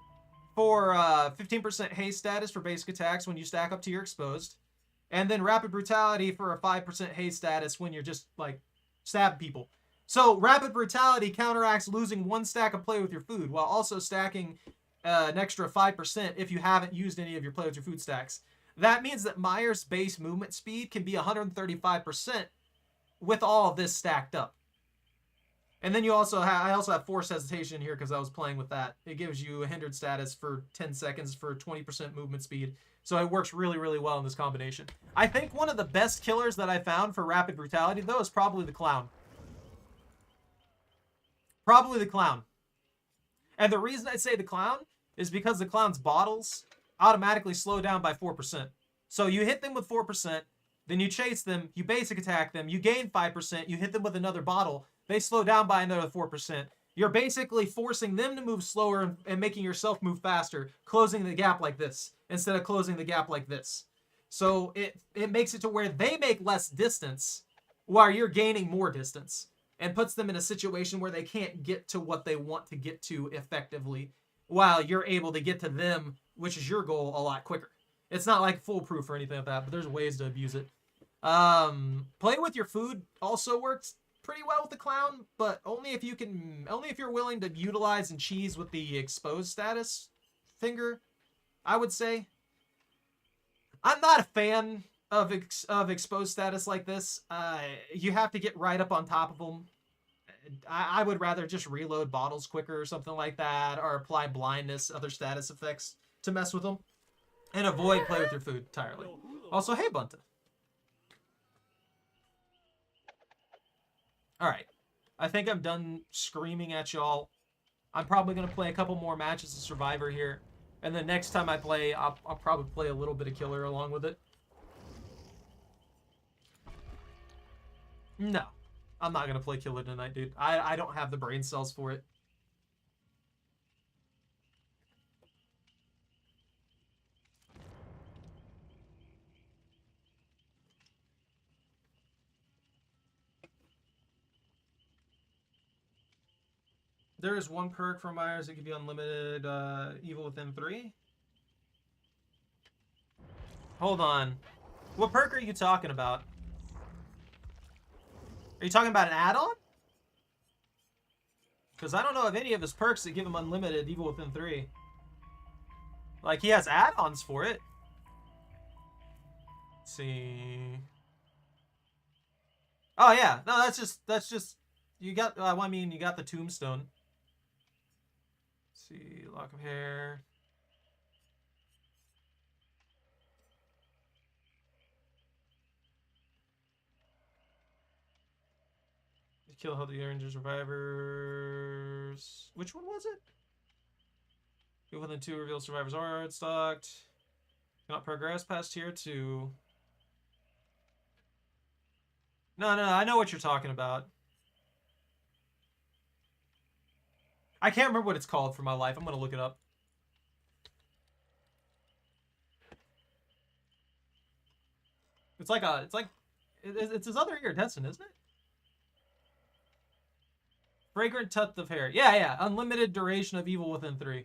for 15% haste status for basic attacks when you stack up to your exposed. And then Rapid Brutality for a 5% haste status when you're just, like, stab people. So Rapid Brutality counteracts losing one stack of play with your food while also stacking an extra 5% if you haven't used any of your play with your food stacks. That means that Myers' base movement speed can be 135% with all of this stacked up. And then you also have, I also have Forced Hesitation here because I was playing with that. It gives you a hindered status for 10 seconds for 20% movement speed. So it works really, really well in this combination. I think one of the best killers that I found for Rapid Brutality, though, is probably the Clown. Probably the Clown. And the reason I say the Clown is because the Clown's bottles automatically slow down by 4%. So you hit them with 4%, then you chase them, you basic attack them, you gain 5%, you hit them with another bottle, they slow down by another 4%. You're basically forcing them to move slower and making yourself move faster, closing the gap like this, instead of closing the gap like this. So it makes it to where they make less distance, while you're gaining more distance, and puts them in a situation where they can't get to what they want to get to effectively, while you're able to get to them, which is your goal, a lot quicker. It's not like foolproof or anything like that, but there's ways to abuse it. Play with your food also works pretty well with the Clown, but only if you're willing to utilize and cheese with the exposed status finger, I would say. I'm not a fan of exposed status like this. You have to get right up on top of them. I would rather just reload bottles quicker or something like that, or apply blindness, other status effects to mess with them, and avoid play with your food entirely. Also, hey Bunta. Alright, I think I'm done screaming at y'all. I'm probably going to play a couple more matches of Survivor here. And then next time I play, I'll probably play a little bit of Killer along with it. No, I'm not going to play Killer tonight, dude. I don't have the brain cells for it. There is one perk from Myers that give you unlimited evil within 3. Hold on. What perk are you talking about? Are you talking about an add-on? Because I don't know of any of his perks that give him unlimited Evil Within 3. Like, he has add-ons for it. Let's see. Oh, yeah. No, that's just, you got, I mean, you got the Tombstone. Let's see, lock of hair. Kill healthy injured survivors. Which one was it? Evil Within 2 reveals survivors are stocked. Cannot progress past tier 2. No, I know what you're talking about. I can't remember what it's called for my life. I'm gonna look it up. It's his other iridescent, isn't it? Fragrant tuft of hair. Yeah. Unlimited duration of Evil Within 3.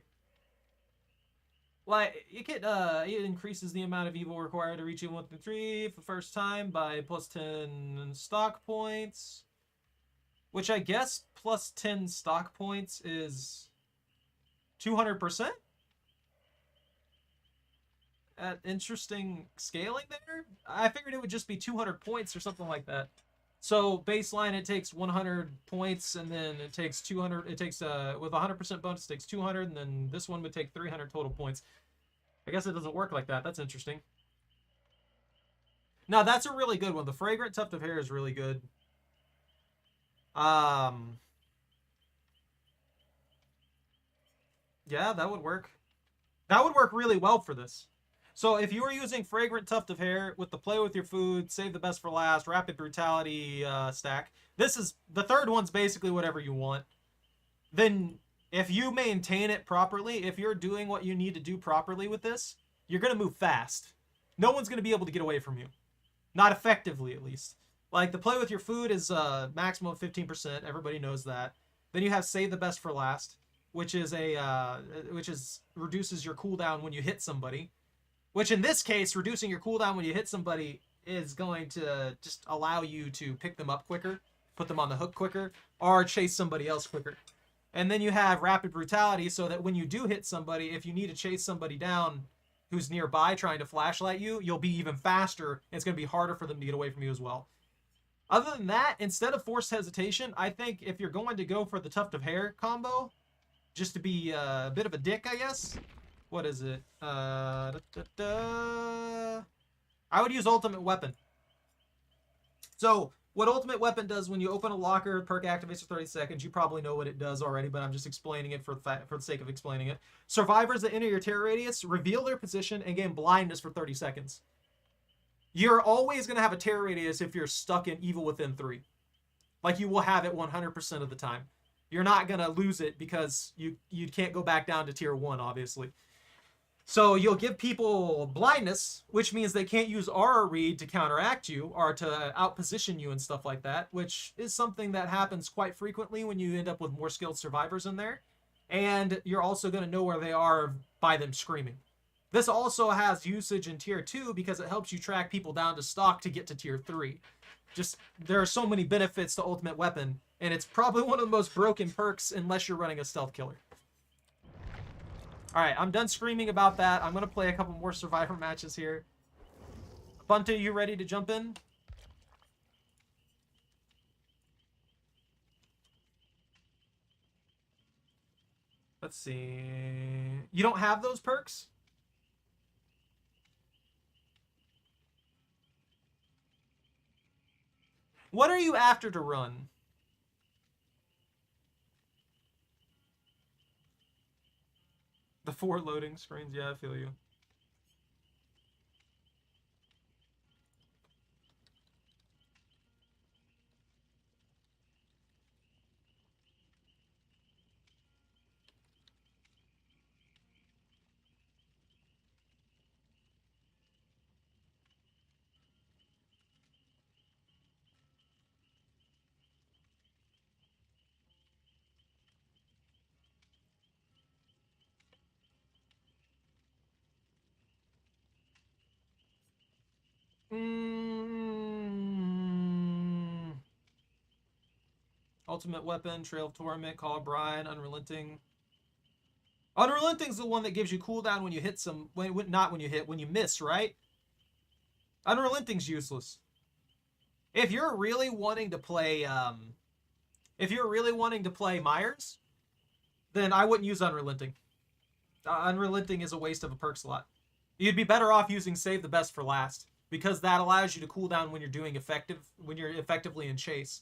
Like, it increases the amount of evil required to reach Evil Within 3 for the first time by plus 10 stock points. Which I guess plus 10 stock points is 200%? Interesting scaling there. I figured it would just be 200 points or something like that. So baseline, it takes 100 points, and then it takes 200. It takes with 100% bonus, it takes 200, and then this one would take 300 total points. I guess it doesn't work like that. That's interesting. Now that's a really good one. The fragrant tuft of hair is really good. Yeah, that would work. That would work really well for this. So if you were using Fragrant Tuft of Hair with the Play With Your Food, Save the Best for Last, Rapid Brutality stack, this is, the third one's basically whatever you want. Then if you maintain it properly, if you're doing what you need to do properly with this, you're going to move fast. No one's going to be able to get away from you. Not effectively, at least. Like, the Play With Your Food is maximum of 15%. Everybody knows that. Then you have Save the Best for Last, which is reduces your cooldown when you hit somebody. Which in this case, reducing your cooldown when you hit somebody is going to just allow you to pick them up quicker, put them on the hook quicker, or chase somebody else quicker. And then you have Rapid Brutality, so that when you do hit somebody, if you need to chase somebody down who's nearby trying to flashlight you, you'll be even faster, and it's going to be harder for them to get away from you as well. Other than that, instead of Forced Hesitation, I think if you're going to go for the Tuft of Hair combo, just to be a bit of a dick, I guess. What is it? I would use Ultimate Weapon. So, what Ultimate Weapon does when you open a locker, perk activates for 30 seconds. You probably know what it does already, but I'm just explaining it for the sake of explaining it. Survivors that enter your terror radius reveal their position and gain blindness for 30 seconds. You're always going to have a terror radius if you're stuck in Evil Within 3. Like, you will have it 100% of the time. You're not going to lose it because you can't go back down to tier 1, obviously. So you'll give people blindness, which means they can't use aura read to counteract you or to outposition you and stuff like that, which is something that happens quite frequently when you end up with more skilled survivors in there. And you're also going to know where they are by them screaming. This also has usage in tier 2 because it helps you track people down to stock to get to tier 3. Just, there are so many benefits to Ultimate Weapon, and it's probably one of the most broken perks unless you're running a stealth killer. Alright, I'm done screaming about that. I'm going to play a couple more Survivor matches here. Bunta, you ready to jump in? Let's see. You don't have those perks? What are you after to run? The 4 loading screens, yeah, I feel you. Ultimate Weapon, Trail of Torment, Call of Brine, Unrelenting. Unrelenting's the one that gives you cooldown when you hit some... Not when you hit, when you miss, right? Unrelenting's useless. If you're really wanting to play... if you're really wanting to play Myers, then I wouldn't use Unrelenting. Unrelenting is a waste of a perk slot. You'd be better off using Save the Best for last, because that allows you to cool down when you're effectively in chase.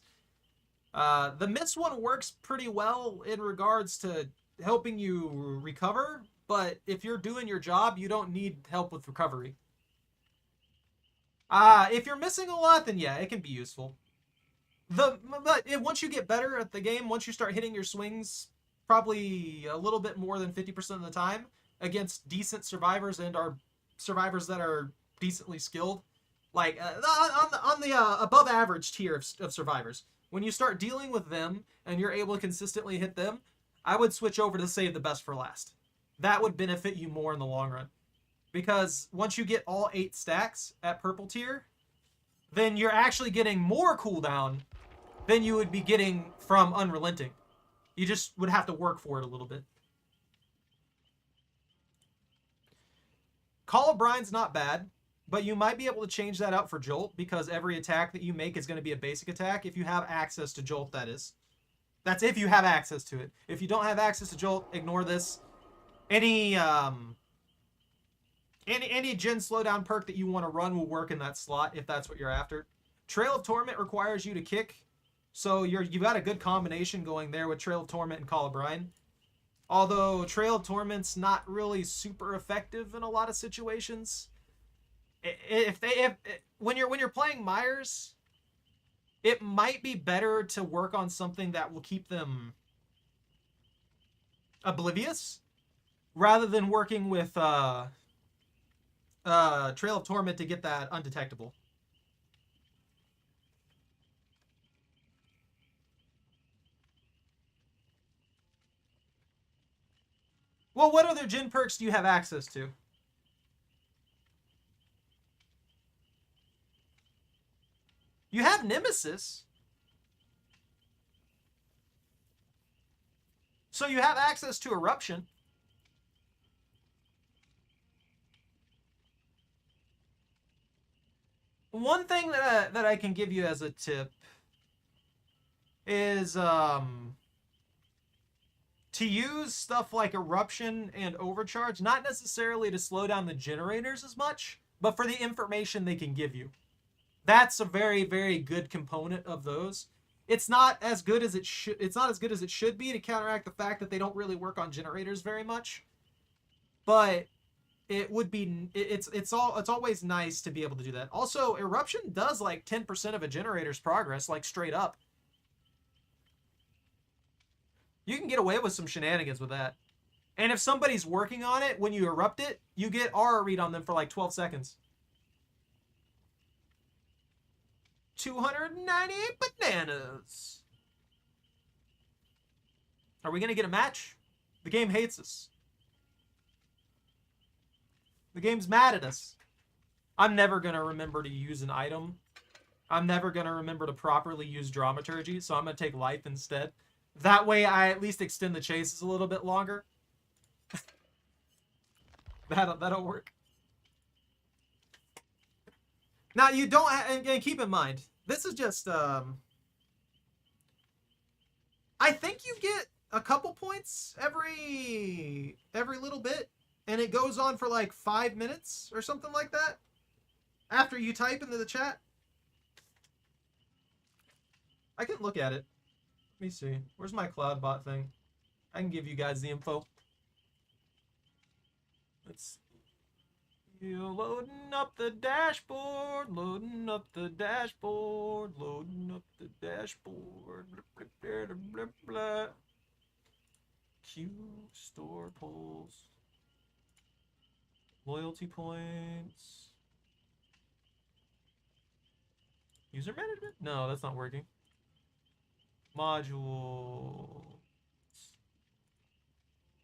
The miss one works pretty well in regards to helping you recover, but if you're doing your job, you don't need help with recovery. If you're missing a lot, then yeah, it can be useful. Once you get better at the game, once you start hitting your swings probably a little bit more than 50% of the time against decent survivors and are survivors that are decently skilled, like on the above average tier of survivors, when you start dealing with them and you're able to consistently hit them, I would switch over to Save the Best for last. That would benefit you more in the long run. Because once you get all 8 stacks at purple tier, then you're actually getting more cooldown than you would be getting from Unrelenting. You just would have to work for it a little bit. Call of Brine's not bad, but you might be able to change that out for Jolt, because every attack that you make is going to be a basic attack if you have access to Jolt, that is. That's if you have access to it. If you don't have access to Jolt, ignore this. Any gen slowdown perk that you want to run will work in that slot if that's what you're after. Trail of Torment requires you to kick, so you've got a good combination going there with Trail of Torment and Call of Brine. Although Trail of Torment's not really super effective in a lot of situations. When you're playing Myers, it might be better to work on something that will keep them oblivious rather than working with Trail of Torment to get that undetectable. Well, what other gen perks do you have access to? You have Nemesis. So you have access to Eruption. One thing that I can give you as a tip is to use stuff like Eruption and Overcharge, not necessarily to slow down the generators as much, but for the information they can give you. That's a very, very good component of those. It's not as good as it should. It's not as good as it should be to counteract the fact that they don't really work on generators very much. But it would be. It's always nice to be able to do that. Also, Eruption does like 10% of a generator's progress, like straight up. You can get away with some shenanigans with that. And if somebody's working on it, when you erupt it, you get aura read on them for like 12 seconds. 298 bananas. Are we going to get a match? The game hates us. The game's mad at us. I'm never going to remember to use an item. I'm never going to remember to properly use Dramaturgy, so I'm going to take life instead. That way I at least extend the chases a little bit longer. That'll work. Now, you don't... And keep in mind, this is just... I think you get a couple points every little bit. And it goes on for like 5 minutes or something like that. After you type into the chat. I can look at it. Let me see. Where's my CloudBot thing? I can give you guys the info. Let's see. You're loading up the dashboard. Loading up the dashboard. Loading up the dashboard. Blah, blah, blah, blah, blah. Queue, store polls. Loyalty points. User management? No, that's not working. Modules.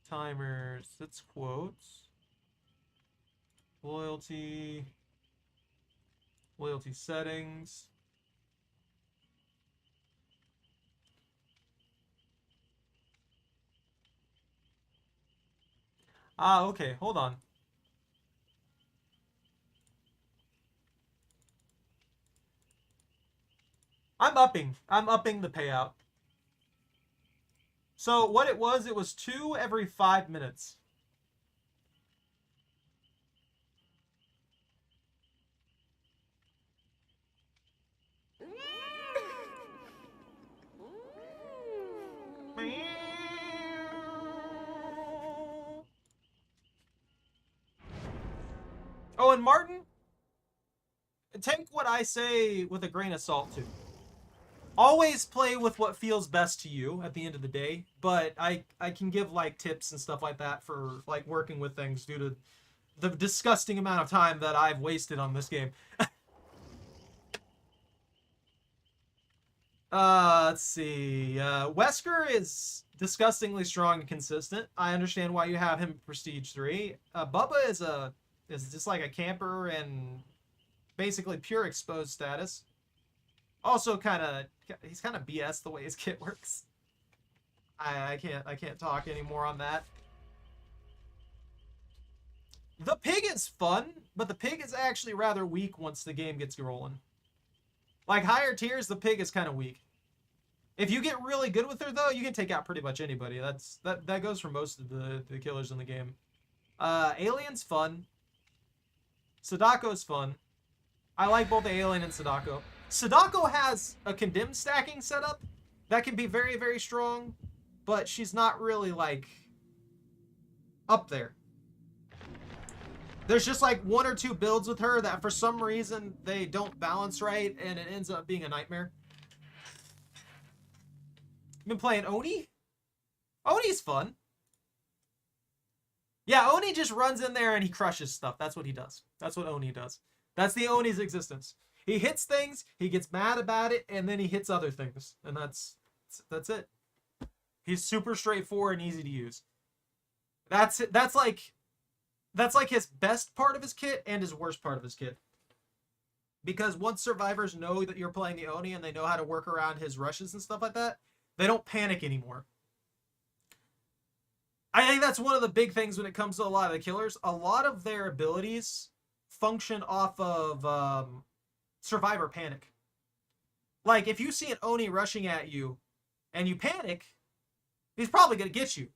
Timers. That's quotes. Loyalty. Loyalty settings. Ah, okay. Hold on. I'm upping the payout. So what it was 2 every 5 minutes. Oh, and Martin, take what I say with a grain of salt too. Always play with what feels best to you at the end of the day, but I can give like tips and stuff like that for like working with things due to the disgusting amount of time that I've wasted on this game. Let's see. Wesker is disgustingly strong and consistent. I understand why you have him in Prestige 3. Bubba is just like a camper and basically pure exposed status. Also he's kind of BS the way his kit works. I can't talk anymore on that. The pig is fun, but the pig is actually rather weak once the game gets rolling. Like higher tiers, the pig is kind of weak. If you get really good with her though, you can take out pretty much anybody. That goes for most of the killers in the game. Alien's fun. Sadako's fun. I like both the Alien and Sadako. Sadako has a condemn stacking setup that can be very, very strong, but she's not really like up there. There's just like 1 or 2 builds with her that for some reason they don't balance right and it ends up being a nightmare. Been playing Oni? Oni's fun. Yeah, Oni just runs in there and he crushes stuff. That's what he does. That's what Oni does. That's the Oni's existence. He hits things, he gets mad about it, and then he hits other things. And that's it. He's super straightforward and easy to use. That's it. That's like his best part of his kit and his worst part of his kit. Because once survivors know that you're playing the Oni and they know how to work around his rushes and stuff like that, they don't panic anymore. I think that's one of the big things when it comes to a lot of the killers. A lot of their abilities function off of survivor panic. Like, if you see an Oni rushing at you and you panic, he's probably going to get you.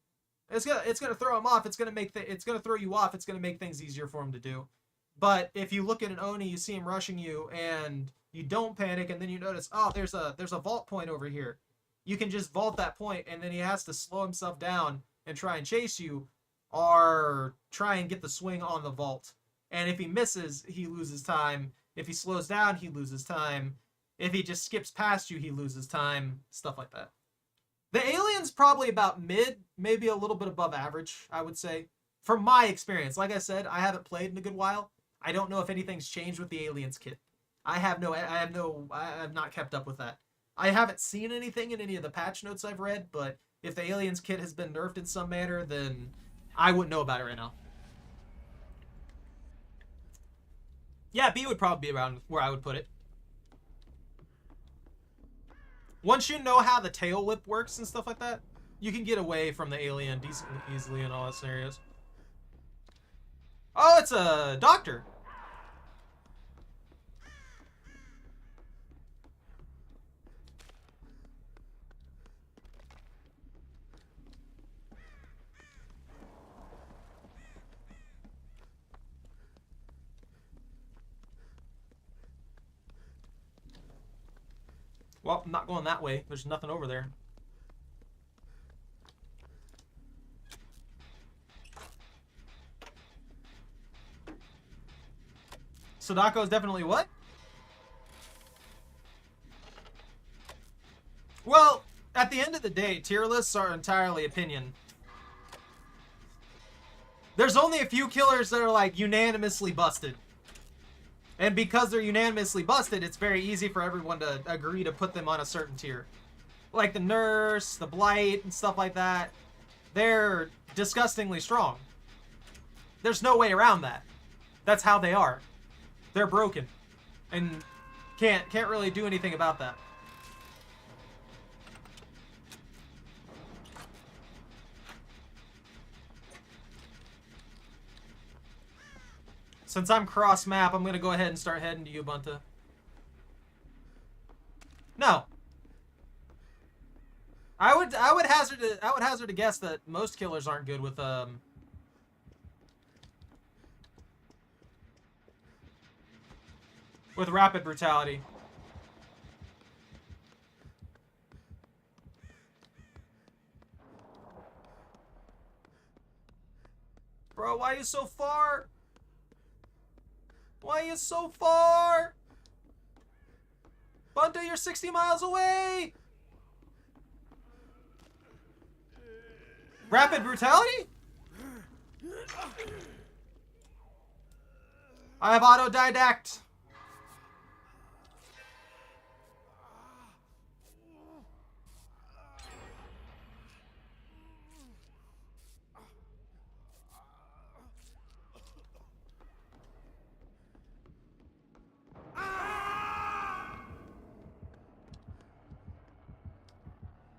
It's gonna throw him off. It's gonna throw you off. It's gonna make things easier for him to do. But if you look at an Oni, you see him rushing you, and you don't panic, and then you notice, oh, there's a vault point over here. You can just vault that point, and then he has to slow himself down and try and chase you, or try and get the swing on the vault. And if he misses, he loses time. If he slows down, he loses time. If he just skips past you, he loses time. Stuff like that. The Alien's probably about mid, maybe a little bit above average, I would say. From my experience, like I said, I haven't played in a good while. I don't know if anything's changed with the Alien's kit. I have not kept up with that. I haven't seen anything in any of the patch notes I've read, but if the Alien's kit has been nerfed in some manner, then I wouldn't know about it right now. Yeah, B would probably be around where I would put it. Once you know how the tail whip works and stuff like that, you can get away from the Alien decently easily in all that scenarios. Oh, it's a doctor. Well, I'm not going that way. There's nothing over there. Sadako is definitely what? Well, at the end of the day, tier lists are entirely opinion. There's only a few killers that are like unanimously busted. And because they're unanimously busted, it's very easy for everyone to agree to put them on a certain tier. Like the Nurse, the Blight, and stuff like that. They're disgustingly strong. There's no way around that. That's how they are. They're broken. And can't really do anything about that. Since I'm cross map, I'm gonna go ahead and start heading to you, Bunta. No. I would hazard to guess that most killers aren't good with rapid brutality. Bro, why are you so far? Why are you so far? Bunta, you're 60 miles away! Rapid brutality? I have autodidact.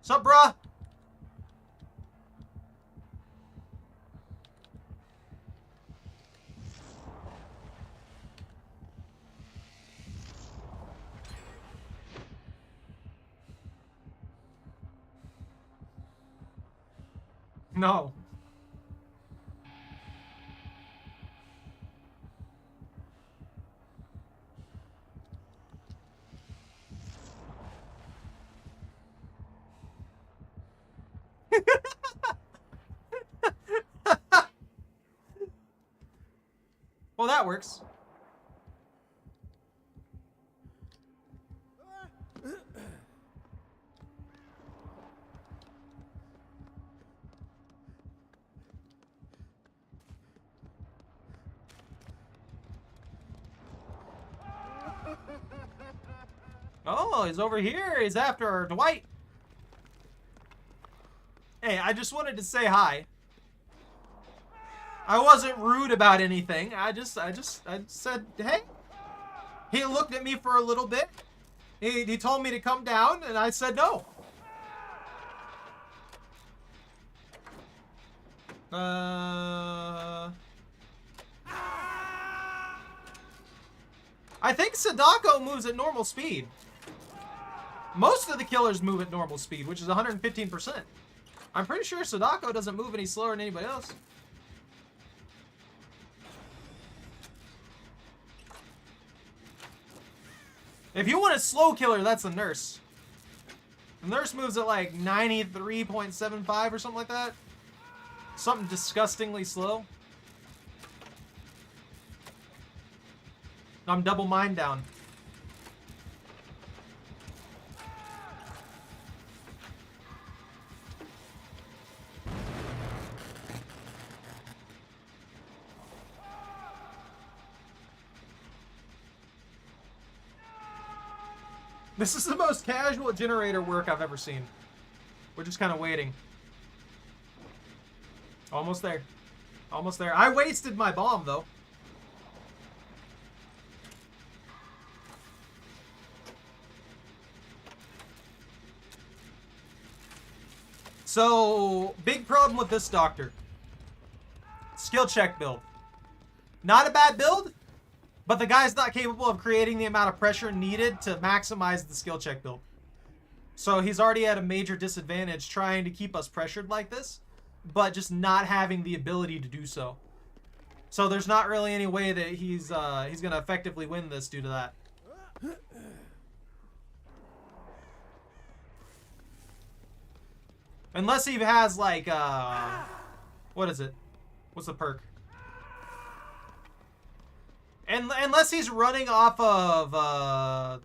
Sup, bruh? No. Well, that works. Oh, he's over here. He's after Dwight. Hey, I just wanted to say hi. I wasn't rude about anything. I said, hey. He looked at me for a little bit. He told me to come down, and I said no. I think Sadako moves at normal speed. Most of the killers move at normal speed, which is 115%. I'm pretty sure Sadako doesn't move any slower than anybody else. If you want a slow killer, that's the nurse. The nurse moves at like 93.75 or something like that. Something disgustingly slow. I'm double mine down. This is the most casual generator work I've ever seen. We're just kind of waiting. Almost there. Almost there. I wasted my bomb, though. So, big problem with this doctor. Skill check build. Not a bad build, but the guy's not capable of creating the amount of pressure needed to maximize the skill check build. So he's already at a major disadvantage trying to keep us pressured like this, but just not having the ability to do so. So there's not really any way that he's going to effectively win this due to that. Unless he has like, what is it? What's the perk? And unless he's running off of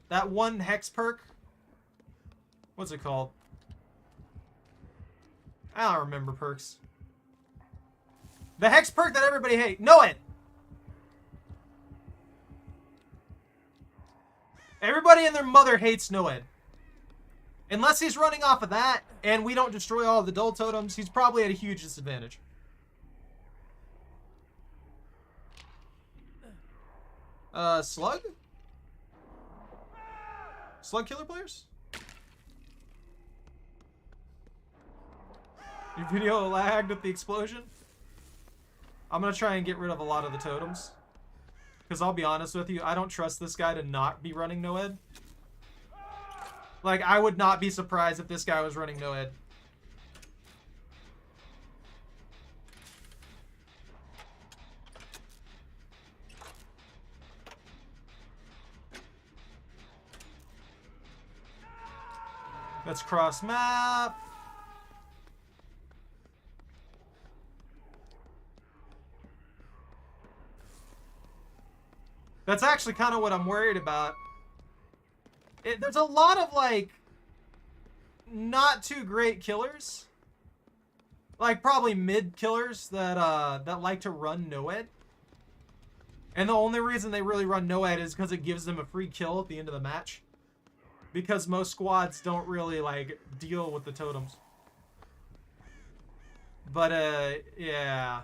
that one hex perk. What's it called? I don't remember perks. The hex perk that everybody hates. Know it! Everybody and their mother hates Noed. Unless he's running off of that, and we don't destroy all of the dull totems, he's probably at a huge disadvantage. Slug? Slug killer players? Your video lagged with the explosion? I'm gonna try and get rid of a lot of the totems. Because I'll be honest with you, I don't trust this guy to not be running no-ed. Like, I would not be surprised if this guy was running no-ed. Let's cross map. That's actually kind of what I'm worried about. There's a lot of, like, not too great killers. Like, probably mid killers that like to run no-ed. And the only reason they really run no-ed is because it gives them a free kill at the end of the match. Because most squads don't really, like, deal with the totems. But, yeah.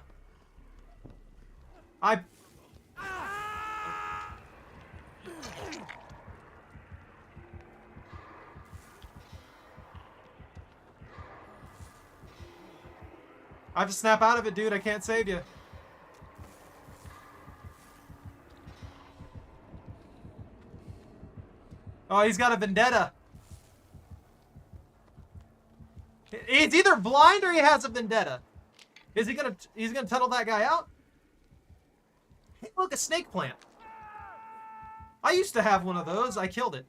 I have to snap out of it, dude. I can't save you. Oh, he's got a vendetta. He's either blind or he has a vendetta. Is he gonna? He's gonna tunnel that guy out? Hey, look, a snake plant. I used to have one of those. I killed it.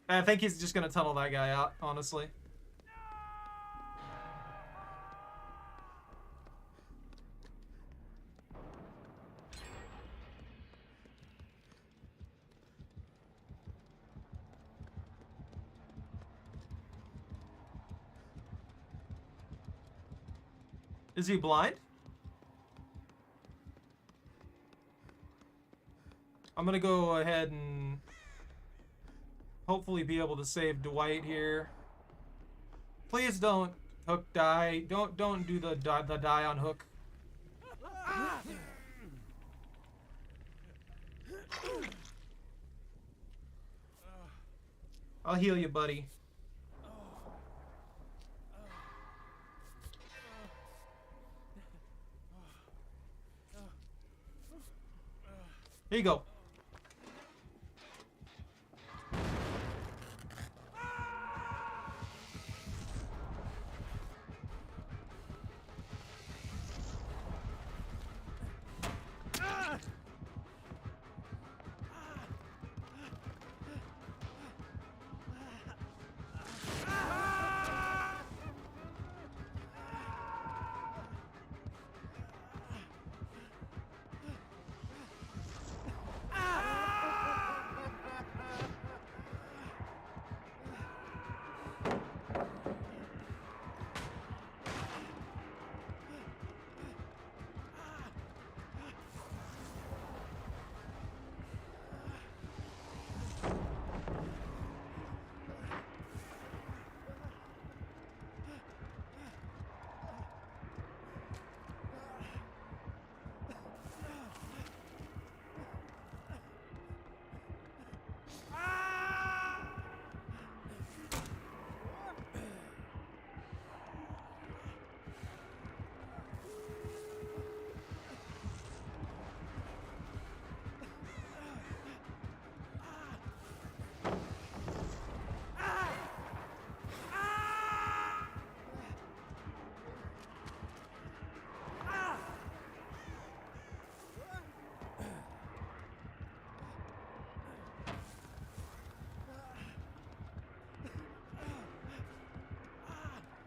I think he's just gonna tunnel that guy out, honestly. Is he blind? I'm gonna go ahead and hopefully be able to save Dwight here. Please don't hook die. Don't do the die on hook. I'll heal you, buddy. Here you go.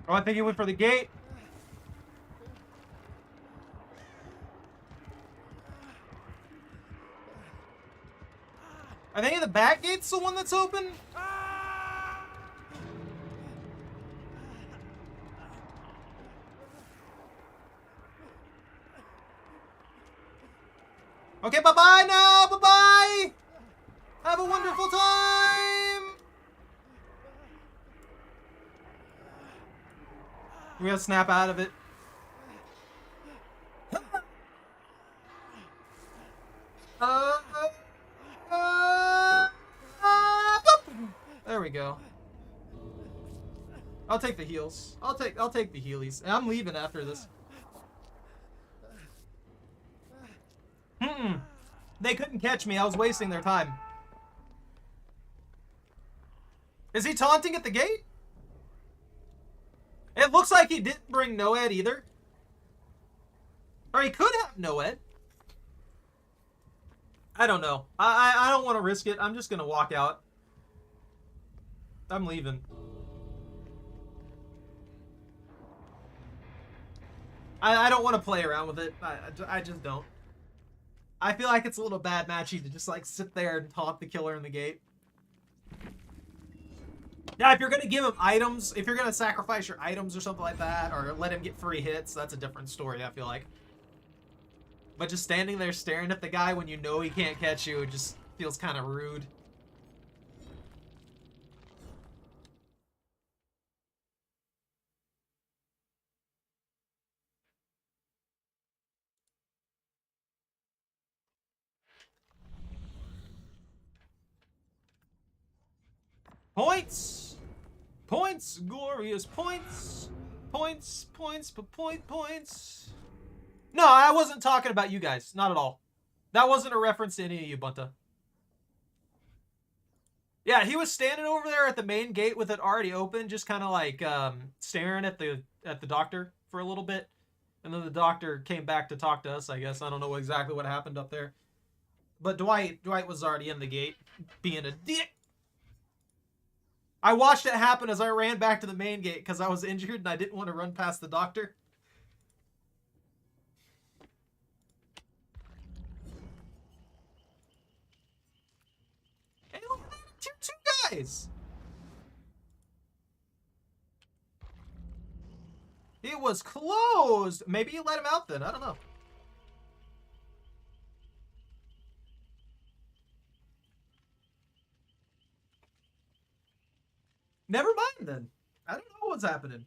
Oh, I think he went for the gate. I think the back gate's the one that's open. Okay, bye-bye now. Bye-bye. Have a wonderful time. We gotta snap out of it. There we go. I'll take the heals. I'll take the healies. And I'm leaving after this. They couldn't catch me. I was wasting their time. Is he taunting at the gate? It looks like he didn't bring Noed either. Or he could have Noed. I don't know. I don't want to risk it. I'm just going to walk out. I'm leaving. I don't want to play around with it. I just don't. I feel like it's a little bad matchy to just like sit there and taunt the killer in the gate. Yeah, if you're going to give him items, if you're going to sacrifice your items or something like that, or let him get free hits, that's a different story, I feel like. But just standing there staring at the guy when you know he can't catch you, it just feels kind of rude. Points! Points! Glorious points! Points! No, I wasn't talking about you guys. Not at all. That wasn't a reference to any of you, Bunta. Yeah, he was standing over there at the main gate with it already open, just kind of like staring at the doctor for a little bit. And then the doctor came back to talk to us, I guess. I don't know exactly what happened up there. But Dwight was already in the gate, being a dick. I watched it happen as I ran back to the main gate because I was injured and I didn't want to run past the doctor. Hey, look at that, tier 2 guys! It was closed! Maybe you let him out then, I don't know. Never mind then. I don't know what's happening.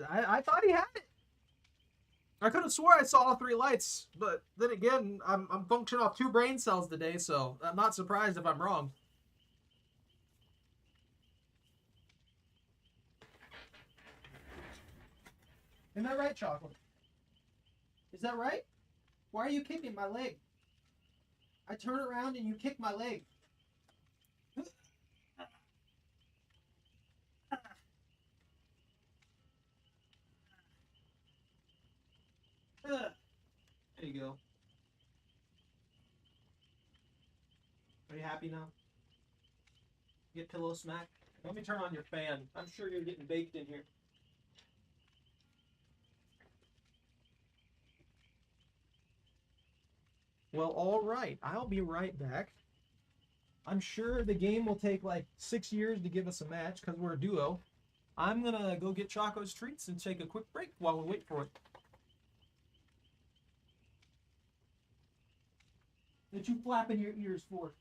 I thought he had it. I could have swore I saw all 3 lights, but then again, I'm functioning off 2 brain cells today, so I'm not surprised if I'm wrong. Am I right, Chocolate? Is that right? Why are you kicking my leg? I turn around and you kick my leg. There you go. Are you happy now? Get pillow smack? Let me turn on your fan. I'm sure you're getting baked in here. Well, all right. I'll be right back. I'm sure the game will take like 6 years to give us a match because we're a duo. I'm going to go get Choco's treats and take a quick break while we wait for it. What you flapping your ears for?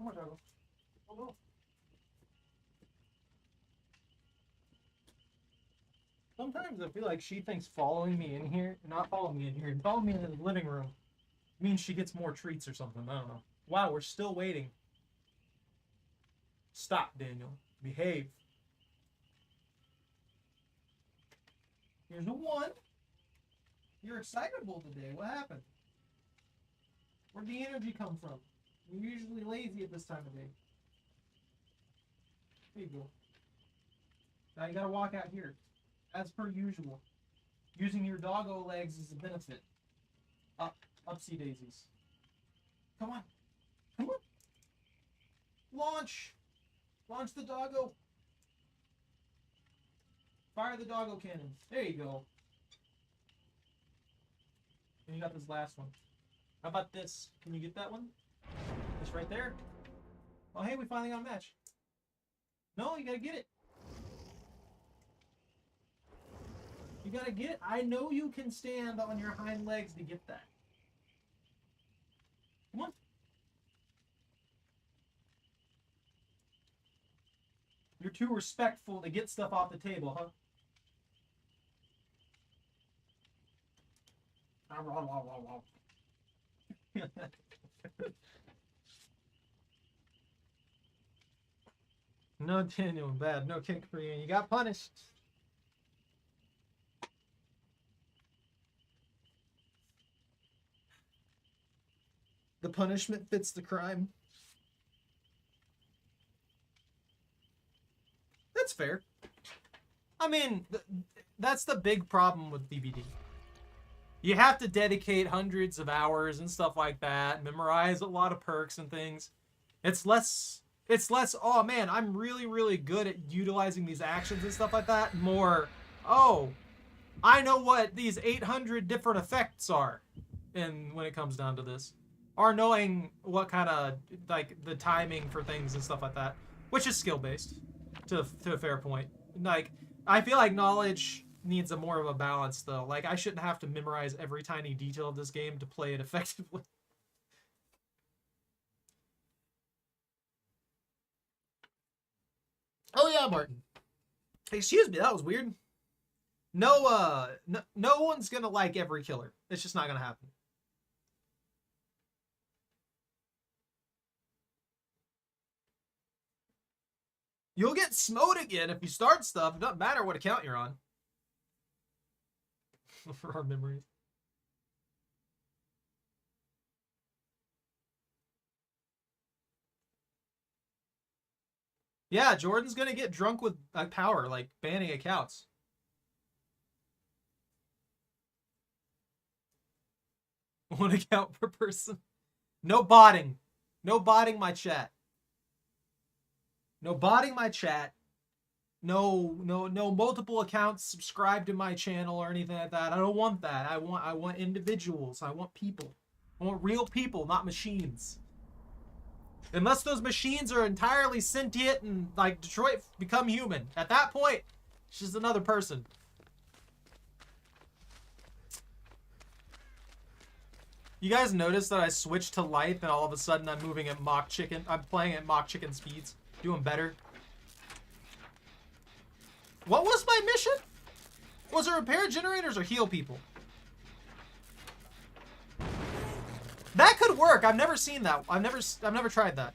Come on, doggo. Go. Sometimes I feel like she thinks following me in here, not following me in here, following me in the living room means she gets more treats or something. I don't know. Wow, we're still waiting. Stop, Daniel. Behave. Here's a 1. You're excitable today. What happened? Where'd the energy come from? You're usually lazy at this time of day. There you go. Now you gotta walk out here. As per usual. Using your doggo legs is a benefit. Upsy daisies. Come on. Come on. Launch. Launch the doggo. Fire the doggo cannon. There you go. And you got this last one. How about this? Can you get that one? This right there? Oh, hey, we finally got a match. No, you gotta get it. You gotta get it. I know you can stand on your hind legs to get that. Come on. You're too respectful to get stuff off the table, huh? No, Daniel, bad. No kick for you. You got punished. The punishment fits the crime. That's fair. I mean, that's the big problem with DbD. You have to dedicate hundreds of hours and stuff like that, memorize a lot of perks and things. It's less, oh man, I'm really, really good at utilizing these actions and stuff like that. More, oh, I know what these 800 different effects are. And when it comes down to this. Or knowing what kind of, like, the timing for things and stuff like that. Which is skill-based, to a fair point. Like, I feel like knowledge needs a more of a balance, though. Like, I shouldn't have to memorize every tiny detail of this game to play it effectively. Oh, yeah, Martin. Excuse me, that was weird. No, no one's gonna like every killer. It's just not gonna happen. You'll get smote again if you start stuff. It doesn't matter what account you're on. For our memories. Yeah, Jordan's gonna get drunk with power, like banning accounts. One account per person. No botting. No botting my chat. No botting my chat. No multiple accounts subscribed to my channel or anything like that. I don't want that. I want individuals. I want people. I want real people, not machines. Unless those machines are entirely sentient and, like, Detroit become human. At that point, it's just another person. You guys notice that I switched to light and all of a sudden I'm moving at mock chicken. I'm playing at mock chicken speeds. Doing better. What was my mission? Was it repair generators or heal people? That could work. I've never seen that. I've never tried that.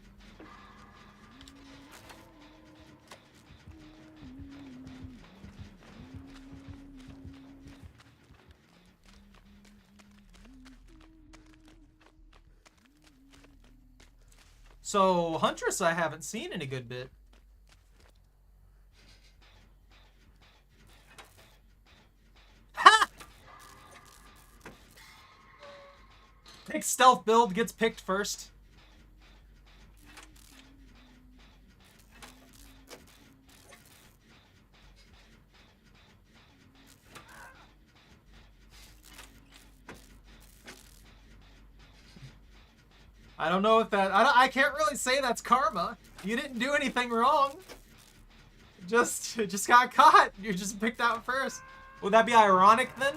So, Huntress I haven't seen in a good bit. Ha! Pick stealth build, gets picked first. I don't know if that... I can't really say that's karma. You didn't do anything wrong. Just got caught. You just picked out first. Would that be ironic then?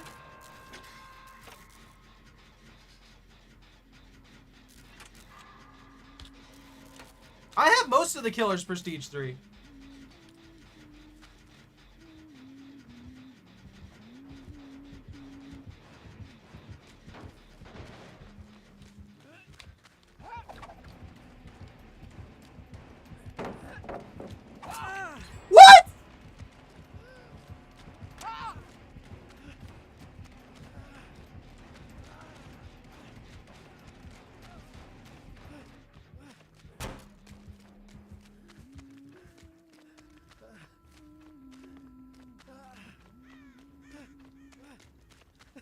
I have most of the killers prestige 3. What?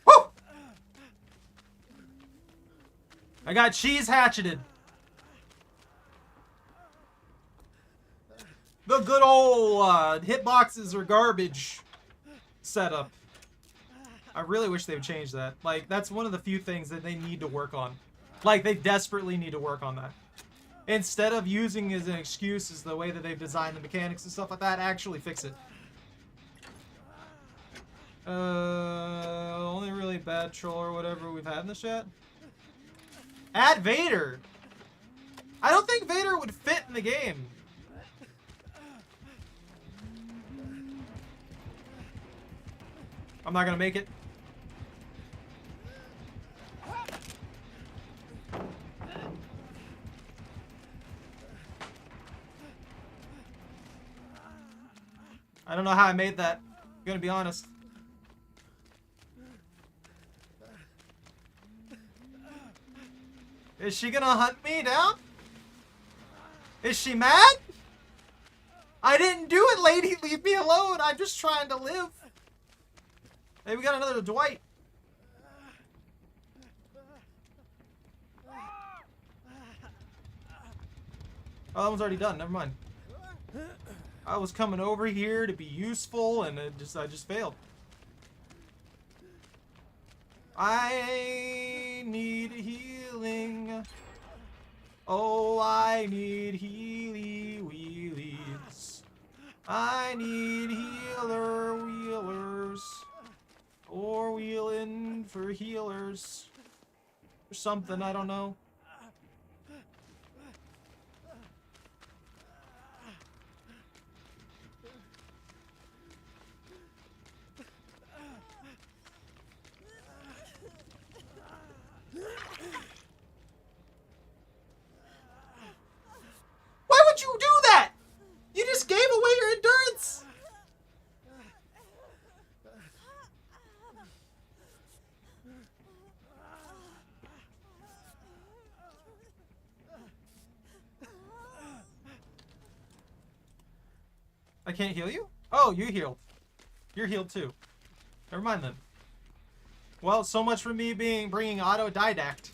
Woo! I got cheese hatcheted. The good old hitboxes are garbage setup. I really wish they would change that. Like, that's one of the few things that they need to work on. Like, they desperately need to work on that. Instead of using as an excuse as the way that they've designed the mechanics and stuff like that, actually fix it. Only really bad troll or whatever we've had in the chat. Add Vader! I don't think Vader would fit in the game. I'm not gonna make it. I don't know how I made that. I'm gonna be honest. Is she gonna hunt me down? Is she mad? I didn't do it, lady. Leave me alone. I'm just trying to live. Hey, we got another Dwight. Oh, that one's already done. Never mind. I was coming over here to be useful, and I just failed. I need healing. Oh, I need healy wheelies. I need healer wheelers. Or wheeling for healers. Or something, I don't know. Why would you do that? You just gave away your endurance. I can't heal you? Oh, you healed. You're healed too. Never mind then. Well, so much for me bringing autodidact.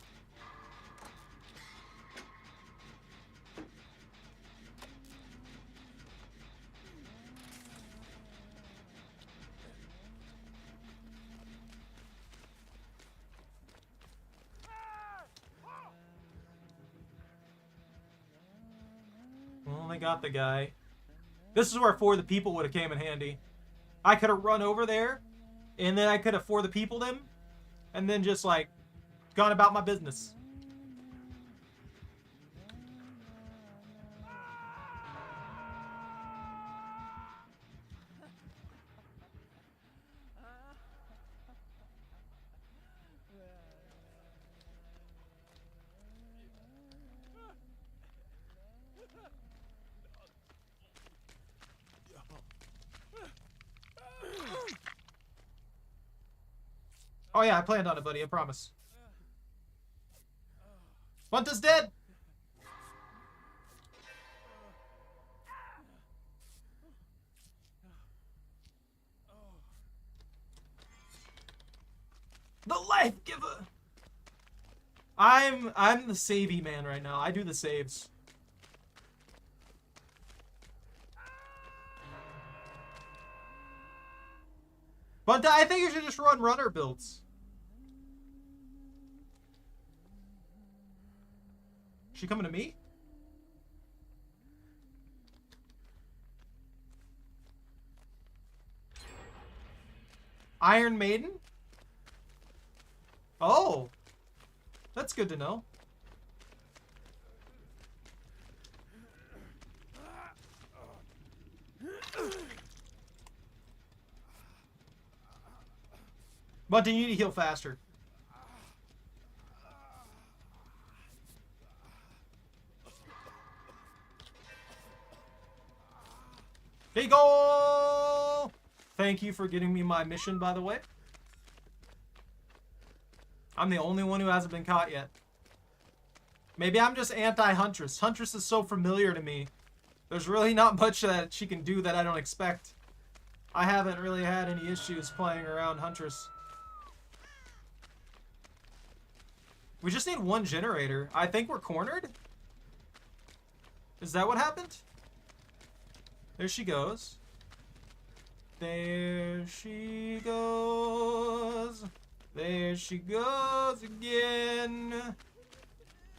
Well, they got the guy. This is where For the People would have came in handy. I could have run over there, and then I could have For the Peopled him, and then just, like, gone about my business. Oh yeah, I planned on it, buddy, I promise. Bunta's dead! The life giver! I'm the savey man right now. I do the saves. Bunta, I think you should just run runner builds. She coming to me? Iron Maiden? Oh. That's good to know. But you need to heal faster. Big ol'! Thank you for getting me my mission, by the way. I'm the only one who hasn't been caught yet. Maybe I'm just anti-Huntress. Huntress is so familiar to me. There's really not much that she can do that I don't expect. I haven't really had any issues playing around Huntress. We just need one generator. I think we're cornered. Is that what happened? There she goes. There she goes. There she goes again.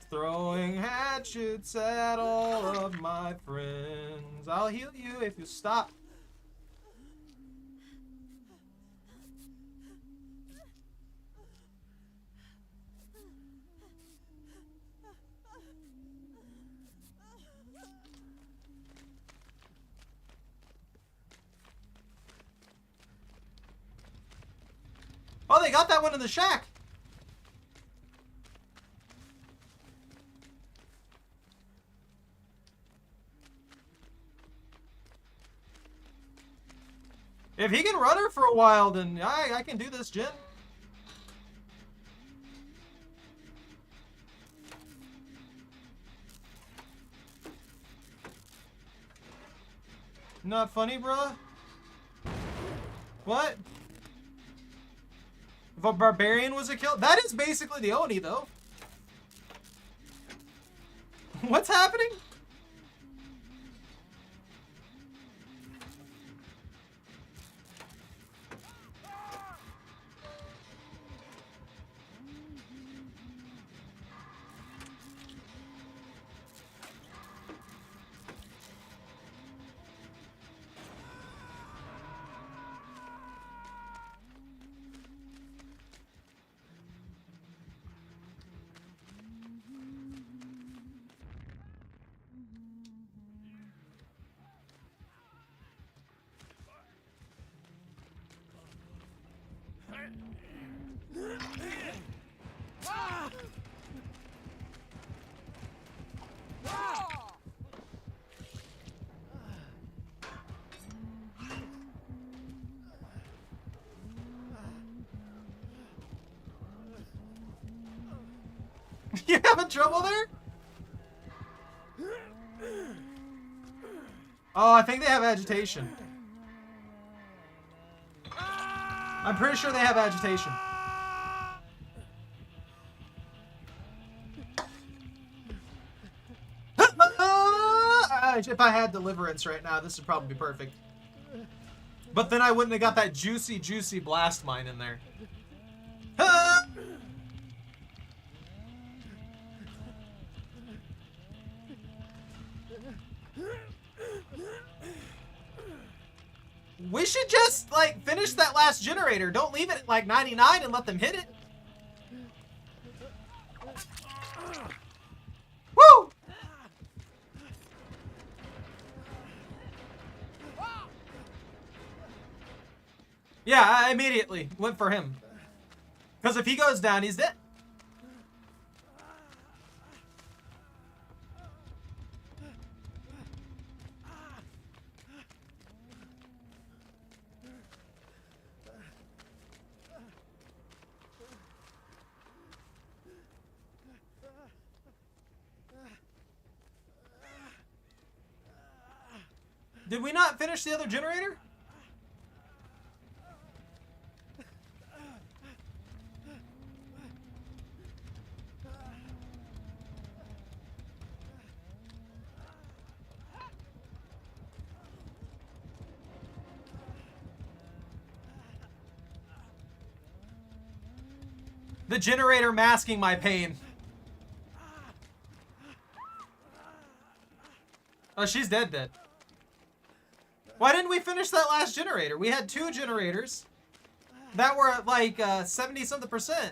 Throwing hatchets at all of my friends. I'll heal you if you stop. Oh, they got that one in the shack. If he can run her for a while, then I can do this, Jen. Not funny, bruh? What? If a barbarian was a kill? That is basically the Oni, though. What's happening? You having trouble there? Oh, I think they have agitation. I'm pretty sure they have agitation. If I had deliverance right now, this would probably be perfect. But then I wouldn't have got that juicy, juicy blast mine in there. We should just, like, finish that last generator. Don't leave it at, like, 99 and let them hit it. Woo! Yeah, I immediately went for him. Because if he goes down, he's dead. Did we not finish the other generator? The generator masking my pain. Oh, she's dead. Why didn't we finish that last generator? We had 2 generators that were at like 70-something%.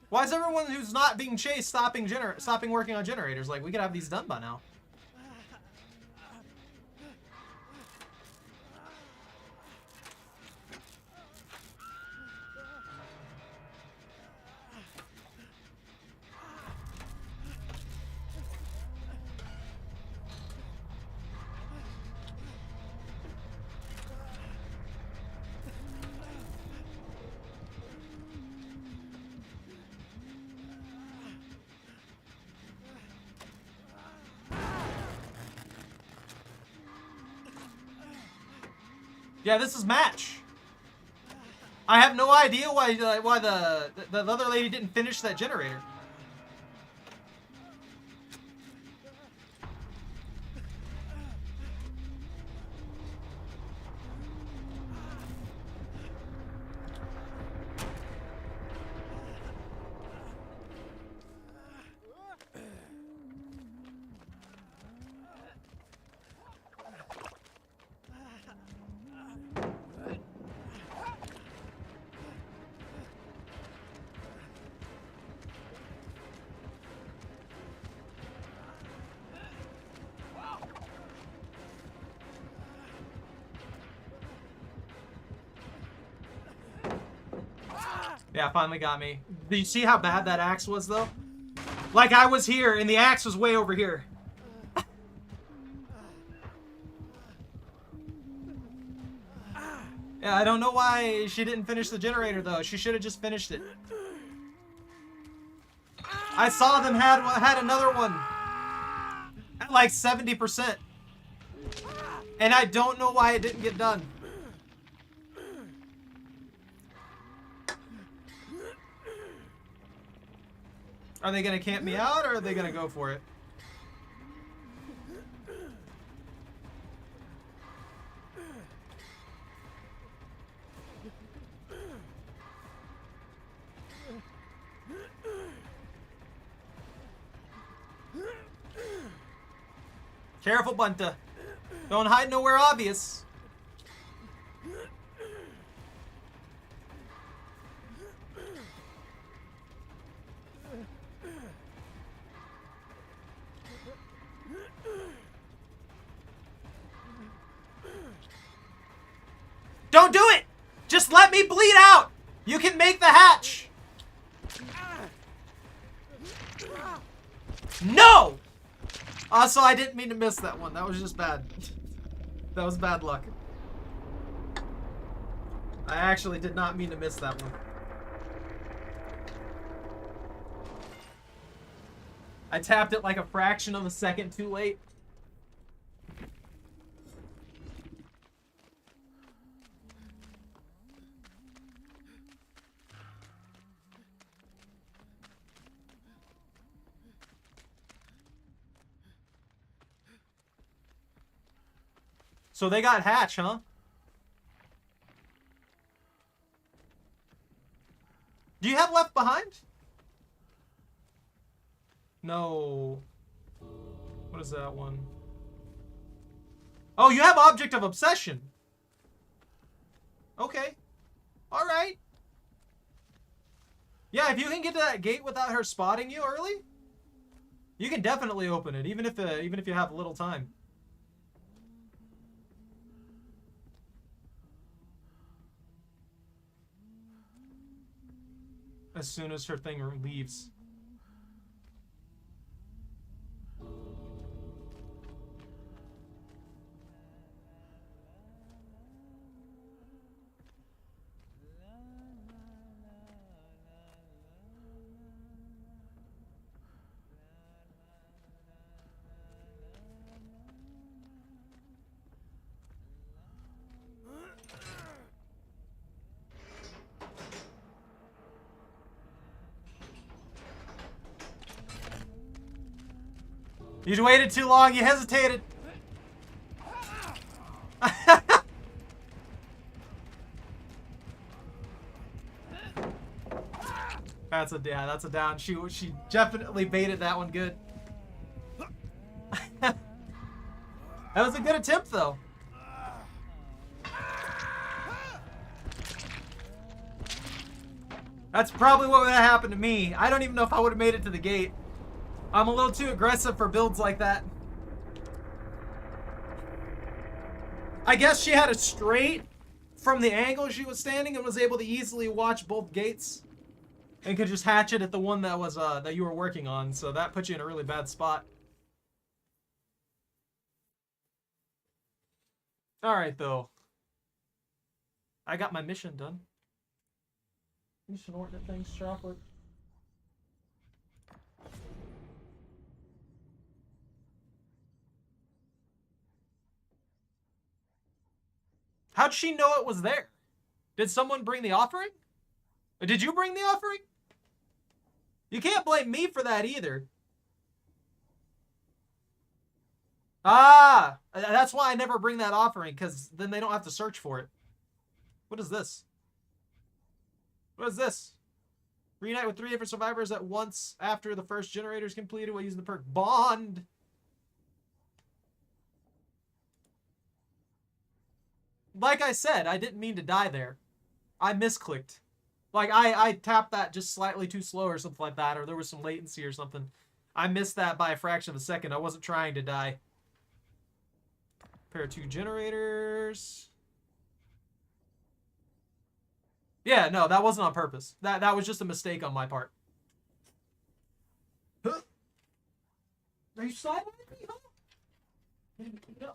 Why is everyone who's not being chased stopping working on generators? Like, we could have these done by now. Yeah, this is match. I have no idea why the other lady didn't finish that generator. Yeah, finally got me. Do you see how bad that axe was, though? Like, I was here, and the axe was way over here. Yeah, I don't know why she didn't finish the generator, though. She should have just finished it. I saw them had another one at like 70%. And I don't know why it didn't get done. Are they gonna camp me out, or are they gonna go for it? Careful, Bunta. Don't hide nowhere obvious. Don't do it! Just let me bleed out! You can make the hatch! No! Also, I didn't mean to miss that one. That was just bad. That was bad luck. I actually did not mean to miss that one. I tapped it like a fraction of a second too late. So they got hatch, huh? Do you have left behind? No. What is that one? Oh, you have object of obsession. Okay. All right. Yeah, if you can get to that gate without her spotting you early, you can definitely open it, even if you have little time. As soon as her thing leaves. You waited too long, you hesitated. That's a down. She definitely baited that one good. That was a good attempt though. That's probably what would have happened to me. I don't even know if I would have made it to the gate. I'm a little too aggressive for builds like that. I guess she had a straight from the angle she was standing and was able to easily watch both gates and could just hatch it at the one that was that you were working on. So that put you in a really bad spot. All right, though. I got my mission done. Mission order things, chocolate. How'd she know it was there? Did someone bring the offering? Or did you bring the offering? You can't blame me for that either. Ah, that's why I never bring that offering, because then they don't have to search for it. What is this? What is this? Reunite with 3 different survivors at once after the first generator is completed while using the perk Bond. Like I said, I didn't mean to die there. I misclicked. Like, I tapped that just slightly too slow or something like that, or there was some latency or something. I missed that by a fraction of a second. I wasn't trying to die. Pair of 2 generators. Yeah, no, that wasn't on purpose. That was just a mistake on my part. Huh? Are you sidelined me, huh? No.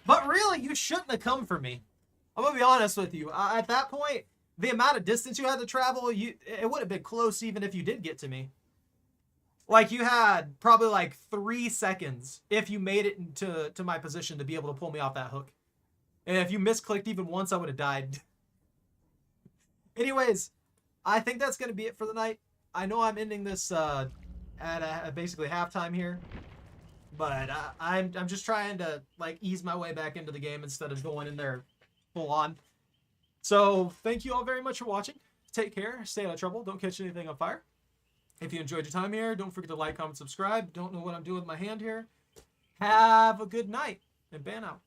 But really, you shouldn't have come for me. I'm gonna be honest with you. At that point, the amount of distance you had to travel, it would have been close even if you did get to me. Like, you had probably like 3 seconds if you made it into my position to be able to pull me off that hook. And if you misclicked even once, I would have died. Anyways, I think that's going to be it for the night. I know I'm ending this at basically halftime here. But I'm just trying to, like, ease my way back into the game instead of going in there full on. So, thank you all very much for watching. Take care. Stay out of trouble. Don't catch anything on fire. If you enjoyed your time here, don't forget to like, comment, subscribe. Don't know what I'm doing with my hand here. Have a good night, and ban out.